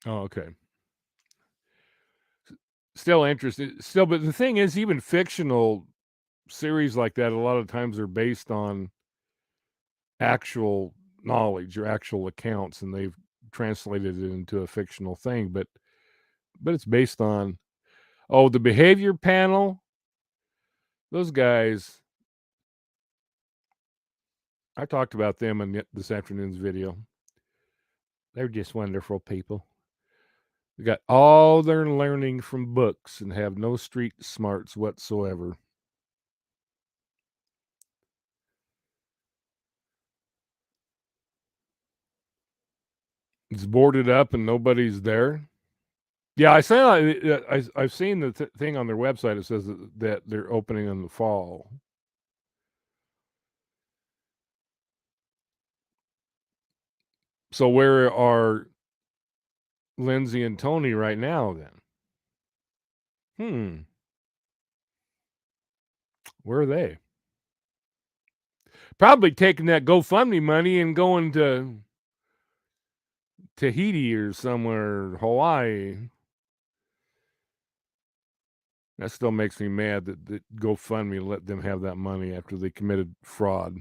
Oh, okay. Still interested. Still, but the thing is, even fictional series like that, a lot of times are based on actual knowledge or actual accounts, and they've translated it into a fictional thing. But it's based on the behavior panel. Those guys, I talked about them in this afternoon's video. They're just wonderful people. They got all their learning from books and have no street smarts whatsoever. It's boarded up and nobody's there. Yeah, I saw I've seen the thing on their website. It says that they're opening in the fall. So where are Lindsay and Tony right now then? Hmm. Where are they? Probably taking that GoFundMe money and going to Tahiti or somewhere, Hawaii. That still makes me mad that GoFundMe let them have that money after they committed fraud.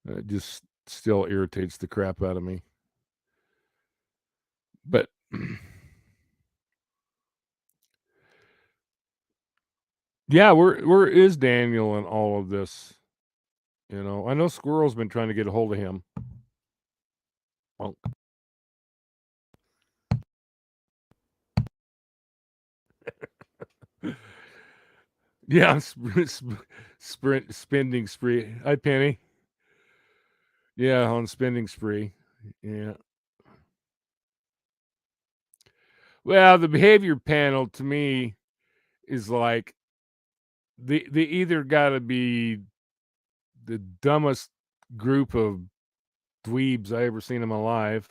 It just still irritates the crap out of me. But yeah, where is Daniel in all of this? You know, I know Squirrel's been trying to get a hold of him. Well, yeah, spending spree. Hi, Penny. Yeah, on spending spree. Yeah. Well, the behavior panel to me is like they either got to be the dumbest group of dweebs I ever seen in my life,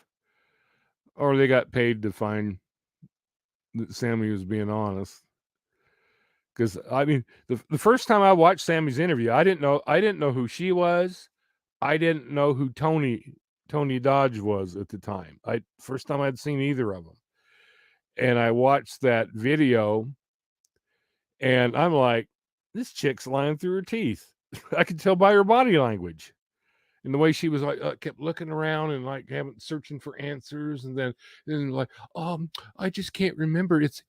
or they got paid to find that Sammy was being honest. Because I mean, the first time I watched Sammy's interview, I didn't know who she was. I didn't know who Tony Dodge was at the time. First time I'd seen either of them, and I watched that video, and I'm like, this chick's lying through her teeth. I could tell by her body language. And the way she was like kept looking around and like having searching for answers, and then like I just can't remember. It's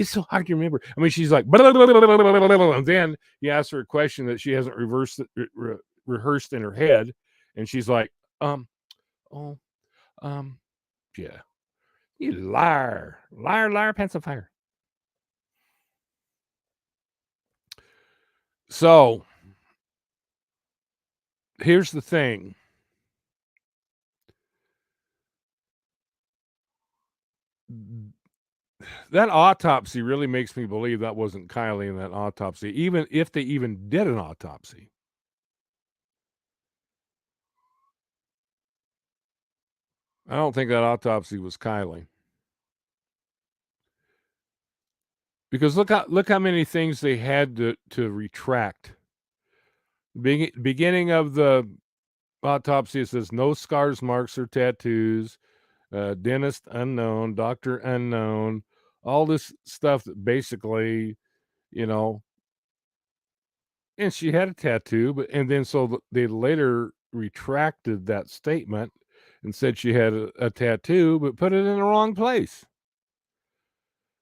so hard to remember. I mean, she's like blah, blah, blah, blah, blah, blah, blah. And then he asks her a question that she hasn't rehearsed in her head, and she's like oh yeah, you liar, liar, liar, pants on fire. So here's the thing. That autopsy really makes me believe that wasn't Kylie in that autopsy, even if they even did an autopsy. I don't think that autopsy was Kylie. Because look how many things they had to retract. Beginning of the autopsy, it says no scars, marks, or tattoos. Dentist unknown, doctor unknown. All this stuff that basically, you know, and she had a tattoo, and then so they later retracted that statement and said she had a tattoo, but put it in the wrong place.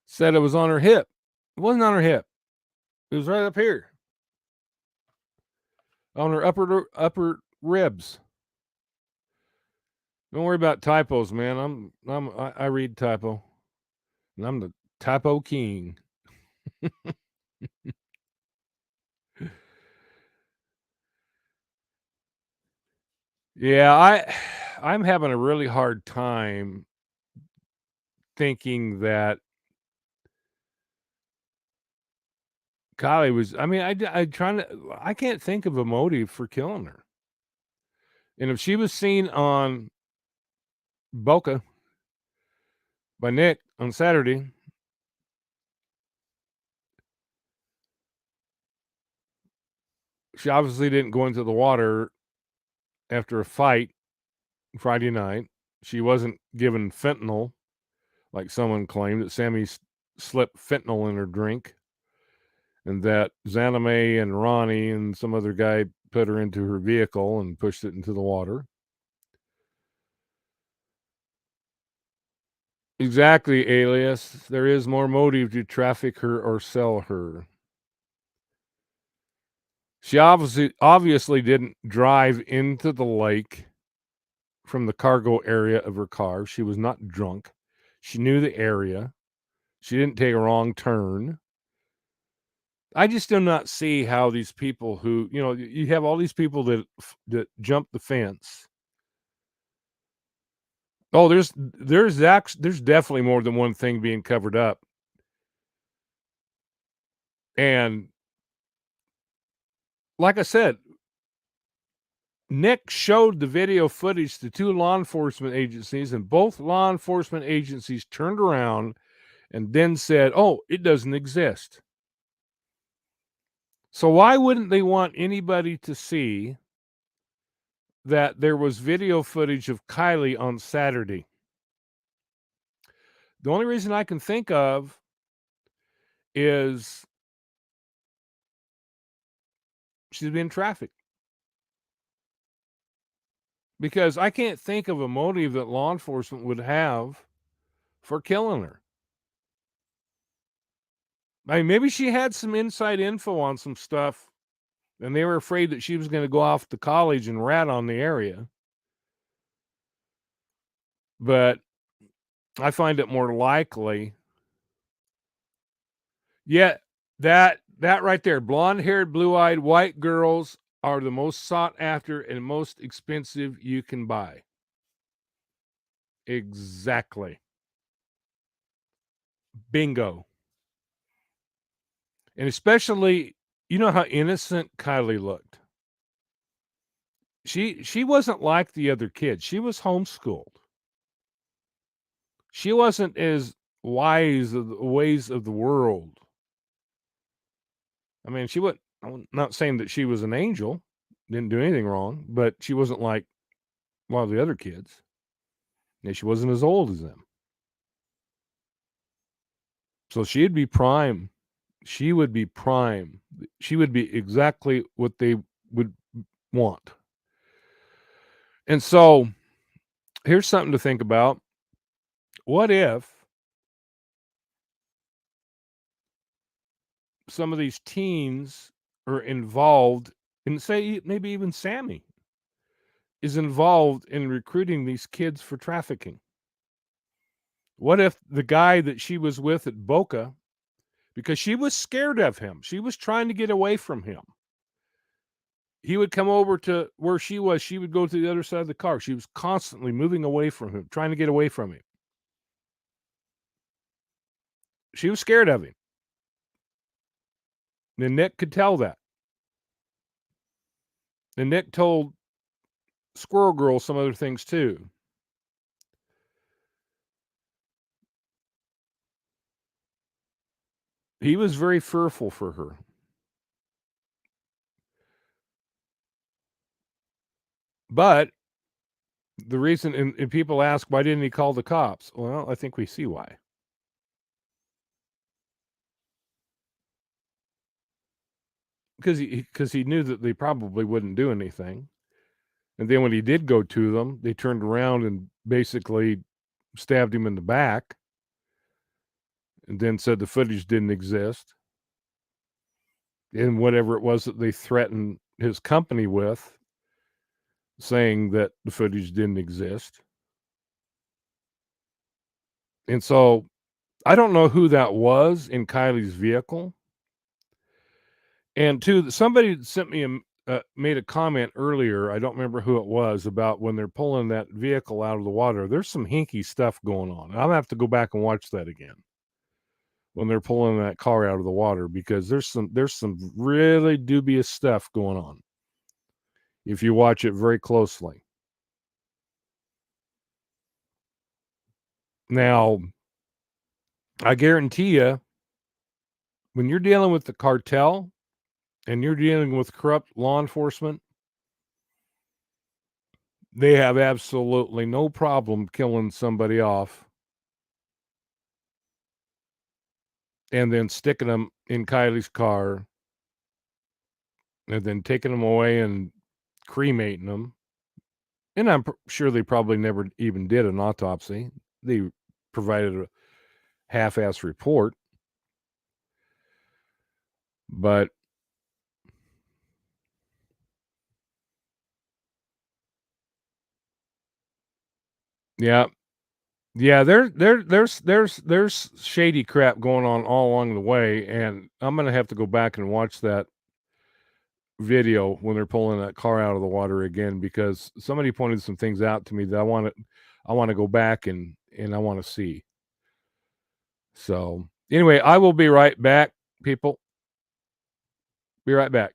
Said it was on her hip. It wasn't on her hip. It was right up here on her upper ribs. Don't worry about typos, man. I read typo, and I'm the typo king. Yeah, I'm having a really hard time thinking that Kylie was. I mean, I trying to. I can't think of a motive for killing her. And if she was seen on Boca by Nick on Saturday, she obviously didn't go into the water after a fight Friday night. She wasn't given fentanyl, like someone claimed that Sammy slipped fentanyl in her drink, and that Zaname and Ronnie and some other guy put her into her vehicle and pushed it into the water. Exactly, Alias. There is more motive to traffic her or sell her. She obviously didn't drive into the lake from the cargo area of her car. She was not drunk. She knew the area. She didn't take a wrong turn. I just do not see how these people who, you have all these people that jump the fence. Oh, there's definitely more than one thing being covered up, and like I said, Nick showed the video footage to 2 law enforcement agencies, and both law enforcement agencies turned around and then said, "Oh, it doesn't exist." So why wouldn't they want anybody to see that there was video footage of Kylie on Saturday? The only reason I can think of is she's being trafficked, because I can't think of a motive that law enforcement would have for killing her. I mean, maybe she had some inside info on some stuff, and they were afraid that she was gonna go off to college and rat on the area. But I find it more likely. Yeah, that right there, blonde-haired, blue-eyed, white girls are the most sought after and most expensive you can buy. Exactly. Bingo. And especially, you know how innocent Kylie looked? She wasn't like the other kids, she was homeschooled. She wasn't as wise of the ways of the world. I mean, I'm not saying that she was an angel, didn't do anything wrong, but she wasn't like a lot of the other kids, and she wasn't as old as them. So she'd be prime. She would be prime. She would be exactly what they would want. And so, here's something to think about. What if some of these teens are involved, and say maybe even Sammy is involved in recruiting these kids for trafficking? What if the guy that she was with at Boca, because she was scared of him, she was trying to get away from him. He would come over to where she would go to the other side of the car. She was constantly moving away from him, trying to get away from him. She was scared of him. And Nick could tell that. And Nick told Squirrel Girl some other things too. He was very fearful for her. But the reason, and people ask, why didn't he call the cops? Well, I think we see why. Because he knew that they probably wouldn't do anything. And then when he did go to them, they turned around and basically stabbed him in the back, and then said the footage didn't exist. And whatever it was that they threatened his company with, saying that the footage didn't exist. And so I don't know who that was in Kylie's vehicle. And two, somebody sent me made a comment earlier. I don't remember who it was, about when they're pulling that vehicle out of the water. There's some hinky stuff going on. I'll have to go back and watch that again when they're pulling that car out of the water, because there's some really dubious stuff going on if you watch it very closely. Now, I guarantee you, when you're dealing with the cartel and you're dealing with corrupt law enforcement, they have absolutely no problem killing somebody off and then sticking them in Kylie's car and then taking them away and cremating them. And I'm sure they probably never even did an autopsy. They provided a half-ass report. But yeah, yeah, there's shady crap going on all along the way, and I'm gonna have to go back and watch that video when they're pulling that car out of the water again, because somebody pointed some things out to me that I want to go back and I want to see. So anyway, I will be right back, people. Be right back.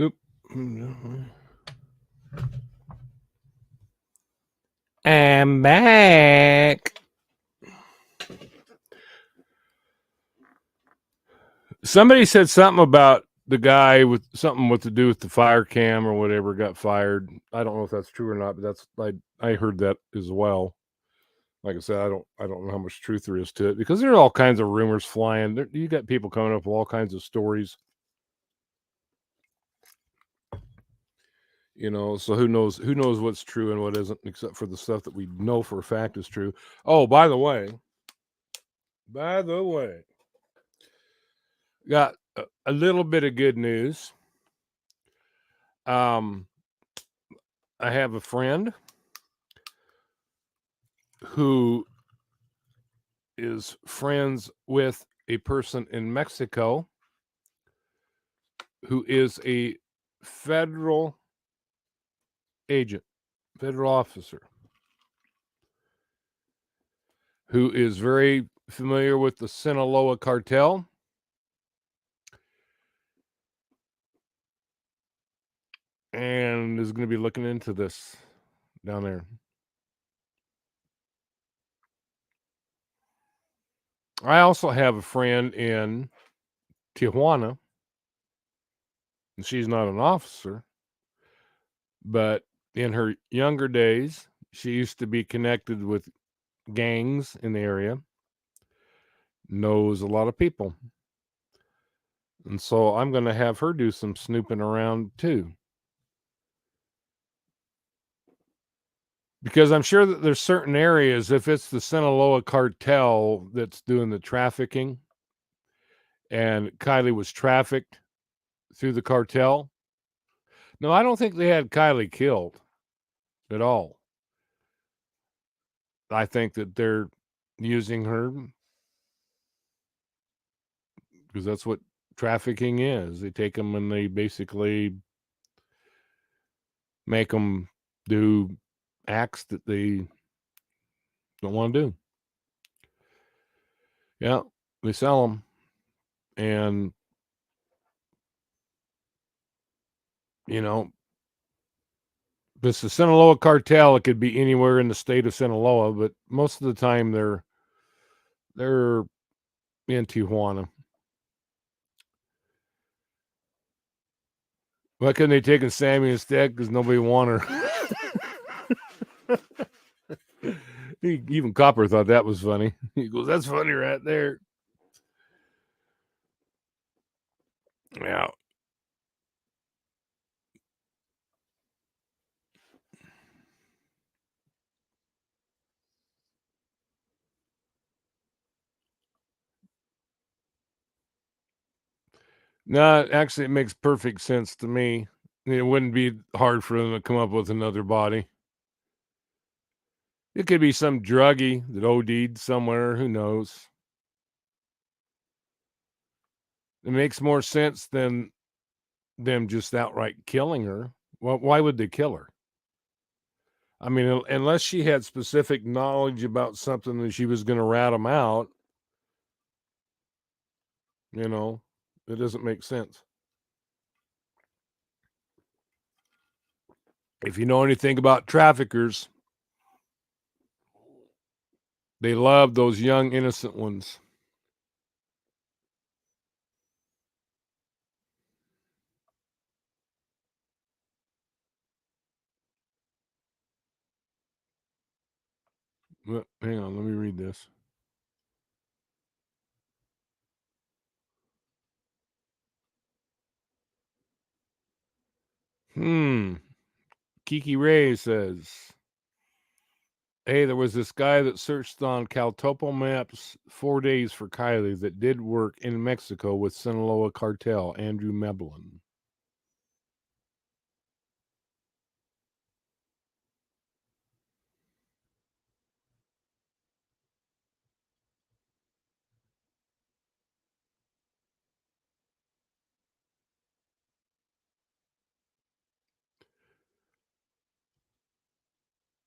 Oop. I'm back. Somebody said something about the guy with something with to do with the fire cam or whatever got fired. I don't know if that's true or not, but that's I heard that as well. Like I said, I don't know how much truth there is to it because there are all kinds of rumors flying. You got people coming up with all kinds of stories. So who knows what's true and what isn't, except for the stuff that we know for a fact is true. Oh, by the way, got a little bit of good news. I have a friend who is friends with a person in Mexico who is a federal agent, federal officer, who is very familiar with the Sinaloa cartel. And is going to be looking into this down there. I also have a friend in Tijuana. And she's not an officer, but in her younger days, she used to be connected with gangs in the area, knows a lot of people. And so I'm going to have her do some snooping around too. Because I'm sure that there's certain areas, if it's the Sinaloa cartel that's doing the trafficking, and Kylie was trafficked through the cartel. No, I don't think they had Kylie killed at all. I think that they're using her because that's what trafficking is. They take them and they basically make them do acts that they don't want to do. Yeah, they sell them. And, this is the Sinaloa cartel. It could be anywhere in the state of Sinaloa, but most of the time they're in Tijuana. Why couldn't they take Sammy instead? Because nobody wanted her. Even Copper thought that was funny. He goes, "That's funny right there." Yeah. No, actually, it makes perfect sense to me. It wouldn't be hard for them to come up with another body. It could be some druggie that OD'd somewhere, who knows? It makes more sense than them just outright killing her. Well, why would they kill her? I mean, unless she had specific knowledge about something that she was gonna rat them out, you know, it doesn't make sense. If you know anything about traffickers, they love those young, innocent ones. Hang on, let me read this. Hmm. Kiki Ray says, "Hey, there was this guy that searched on Caltopo Maps 4 days for Kylie that did work in Mexico with Sinaloa Cartel, Andrew Meblin."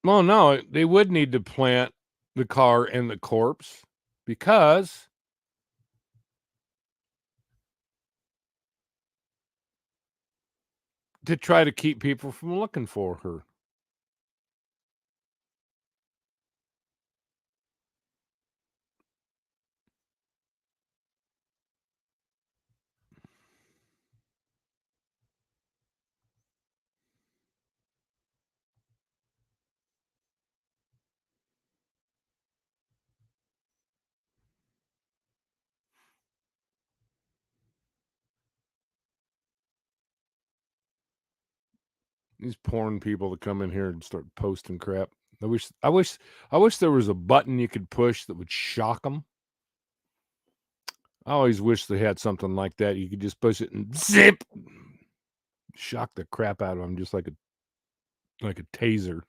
Well, no, they would need to plant the car and the corpse because to try to keep people from looking for her. These porn people that come in here and start posting crap. I wish there was a button you could push that would shock them. I always wish they had something like that. You could just push it and zip, shock the crap out of them, just like a taser.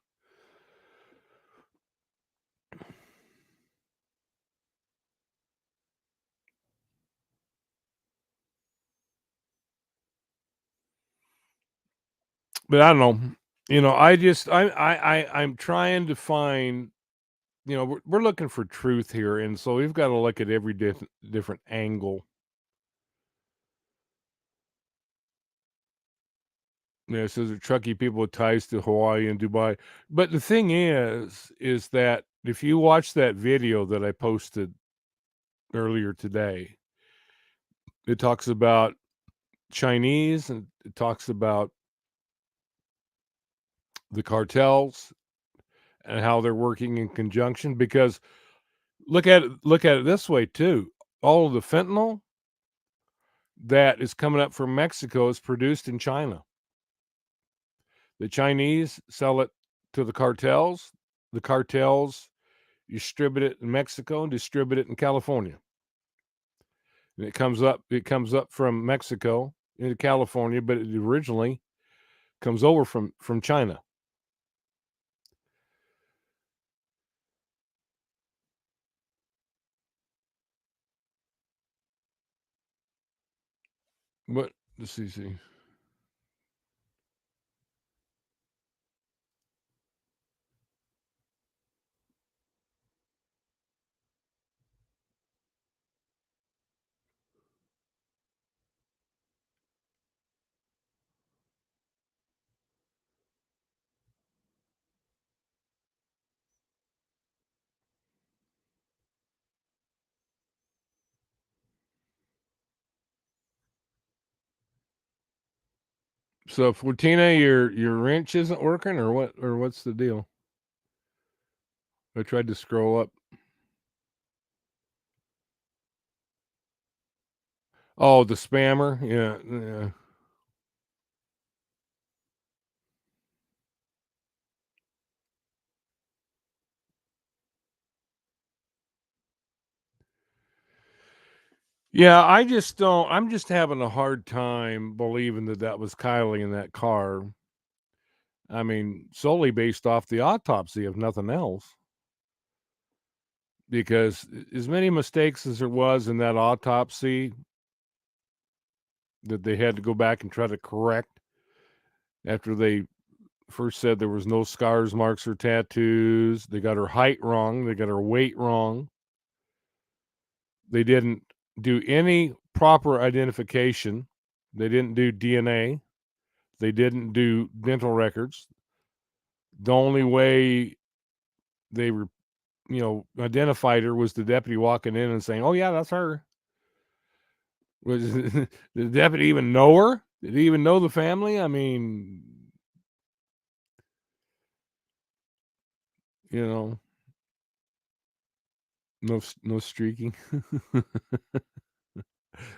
But I don't know. I'm trying to find. We're looking for truth here, and so we've got to look at every different angle. Yeah, so the Truckee people with ties to Hawaii and Dubai. But the thing is that if you watch that video that I posted earlier today, it talks about Chinese and it talks about the cartels and how they're working in conjunction. Because look at it this way too. All of the fentanyl that is coming up from Mexico is produced in China. The Chinese sell it to the cartels. The cartels distribute it in Mexico and distribute it in California. And it comes up from Mexico into California, but it originally comes over from China. But let's see. So Fortina, your wrench isn't working, or what? Or what's the deal? I tried to scroll up. Oh, the spammer? Yeah, yeah. Yeah, I just don't I'm just having a hard time believing that that was Kylie in that car. I mean, solely based off the autopsy, if nothing else, because as many mistakes as there was in that autopsy that they had to go back and try to correct after they first said there was no scars, marks, or tattoos. They got her height wrong. They got her weight wrong. They didn't do any proper identification. They didn't do DNA. They didn't do dental records. The only way they were, identified her was the deputy walking in and saying, "Oh yeah, that's her." Was did the deputy even know her? Did he even know the family? I mean, you know, no streaking.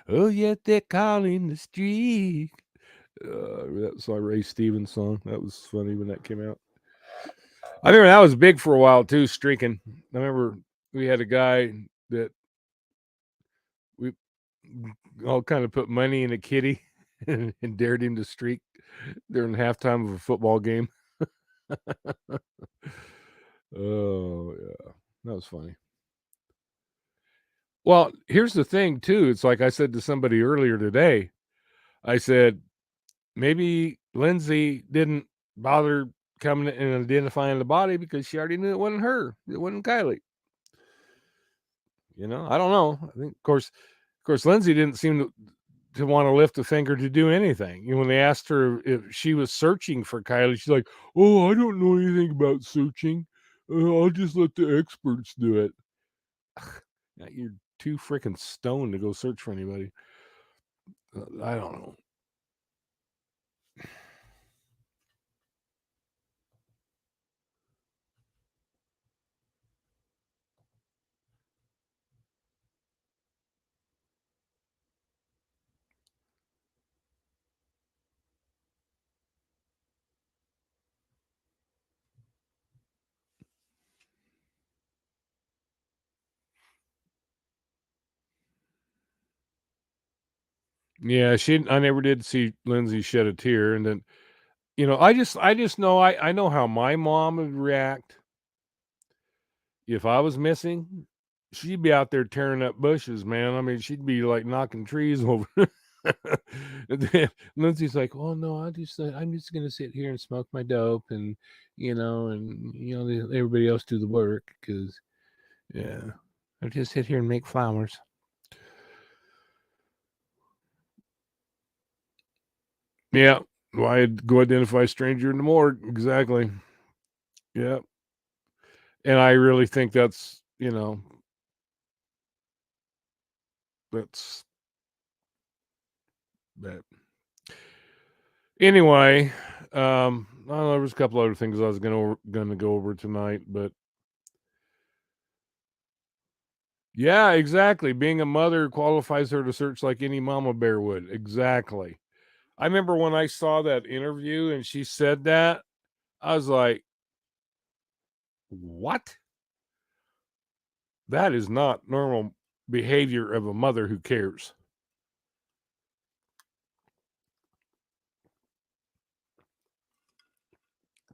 Oh, yeah, they're calling the streak. That saw Ray Stevens song. That was funny when that came out. I remember that was big for a while too, streaking. I remember we had a guy that we all kind of put money in a kitty and dared him to streak during halftime of a football game. Oh yeah, that was funny. Well, here's the thing too. It's like I said to somebody earlier today. I said maybe Lindsay didn't bother coming and identifying the body because she already knew it wasn't her. It wasn't Kylie. I don't know. I think, of course, Lindsay didn't seem to want to lift a finger to do anything. When they asked her if she was searching for Kylie, she's like, "Oh, I don't know anything about searching. I'll just let the experts do it." You're too freaking stoned to go search for anybody. I don't know. Yeah, I never did see Lindsay shed a tear, and then I just know I know how my mom would react if I was missing. She'd be out there tearing up bushes, man. I mean, she'd be like knocking trees over. And then Lindsay's like, "Oh no, I'm just gonna sit here and smoke my dope, and everybody else do the work because yeah, I just sit here and make flowers." Yeah, why go identify stranger in the morgue? Exactly. Yeah, and I really think that's that. Anyway, I don't know, there was a couple other things I was gonna go over tonight, but yeah, exactly. Being a mother qualifies her to search like any mama bear would. Exactly. I remember when I saw that interview and she said that, I was like, "What? That is not normal behavior of a mother who cares."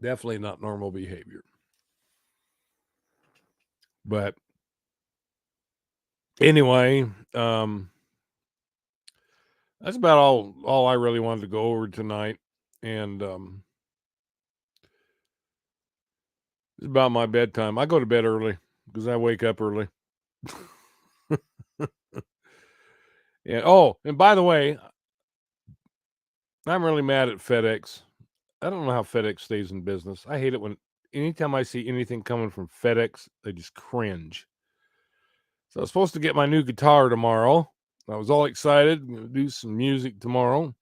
Definitely not normal behavior. But anyway, that's about all I really wanted to go over tonight. And it's about my bedtime. I go to bed early because I wake up early. And and by the way, I'm really mad at FedEx. I don't know how FedEx stays in business. I hate it when anytime I see anything coming from FedEx, I just cringe. So I was supposed to get my new guitar tomorrow. I was all excited. I'm gonna do some music tomorrow.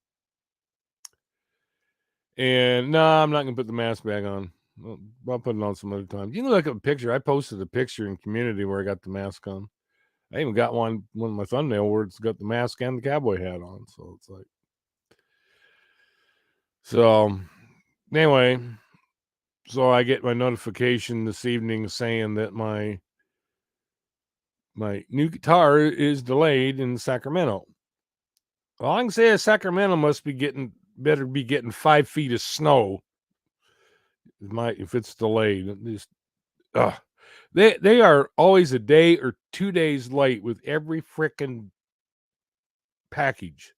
And no, I'm not gonna put the mask back on. I'll put it on some other time. You can look at a picture. I posted a picture in community where I got the mask on. I even got one of my thumbnail where it's got the mask and the cowboy hat on. So it's like, so anyway, so I get my notification this evening saying that my new guitar is delayed in Sacramento. All I can say is Sacramento must be better be getting 5 feet of snow. If it's delayed, just, they are always a day or 2 days late with every freaking package.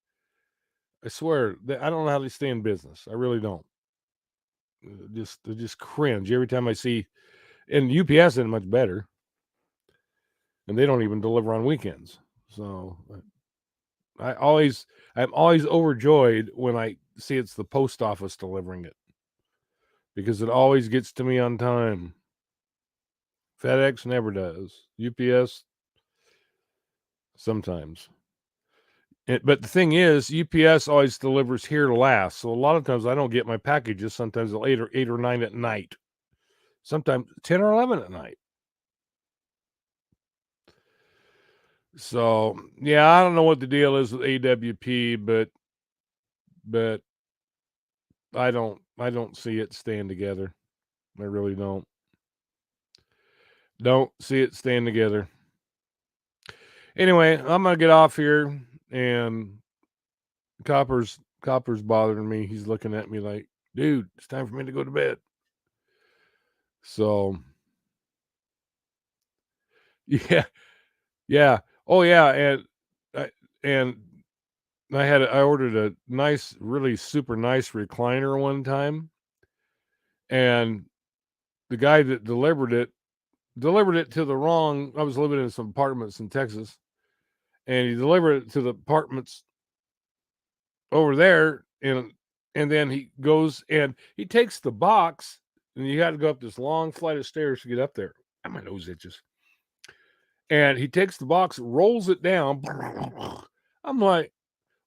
I swear, I don't know how they stay in business. I really don't. They just cringe every time I see. And UPS isn't much better, and they don't even deliver on weekends. So I'm always overjoyed when I see it's the post office delivering it, because it always gets to me on time. FedEx never does. UPS sometimes. But the thing is, UPS always delivers here last. So a lot of times I don't get my packages. Sometimes till 8 or 9 at night. Sometimes 10 or 11 at night. So yeah, I don't know what the deal is with AWP, but I don't see it staying together. I really don't. Don't see it staying together. Anyway, I'm gonna get off here, and Copper's bothering me. He's looking at me like, dude, it's time for me to go to bed. So yeah. Oh yeah, and I ordered a nice, really super nice recliner one time, and the guy that delivered it to the wrong. I was living in some apartments in Texas, and he delivered it to the apartments over there, and then he goes and he takes the box, and you had to go up this long flight of stairs to get up there. My nose itches. And he takes the box, rolls it down. I'm like,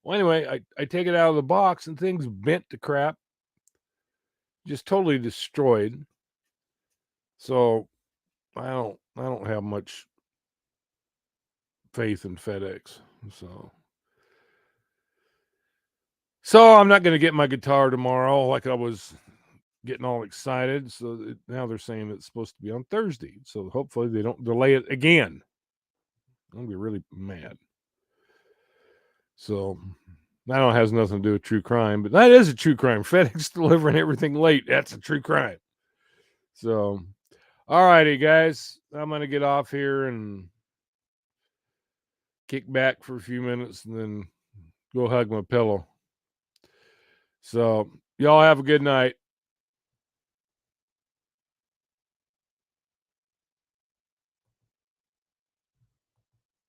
well, anyway, I take it out of the box, and things bent to crap, just totally destroyed. So I don't have much faith in FedEx. So I'm not going to get my guitar tomorrow like I was getting all excited. So now they're saying it's supposed to be on Thursday. So hopefully they don't delay it again. I'm going to be really mad. So that has nothing to do with true crime, but that is a true crime. FedEx delivering everything late. That's a true crime. So, all righty, guys. I'm going to get off here and kick back for a few minutes and then go hug my pillow. So, y'all have a good night.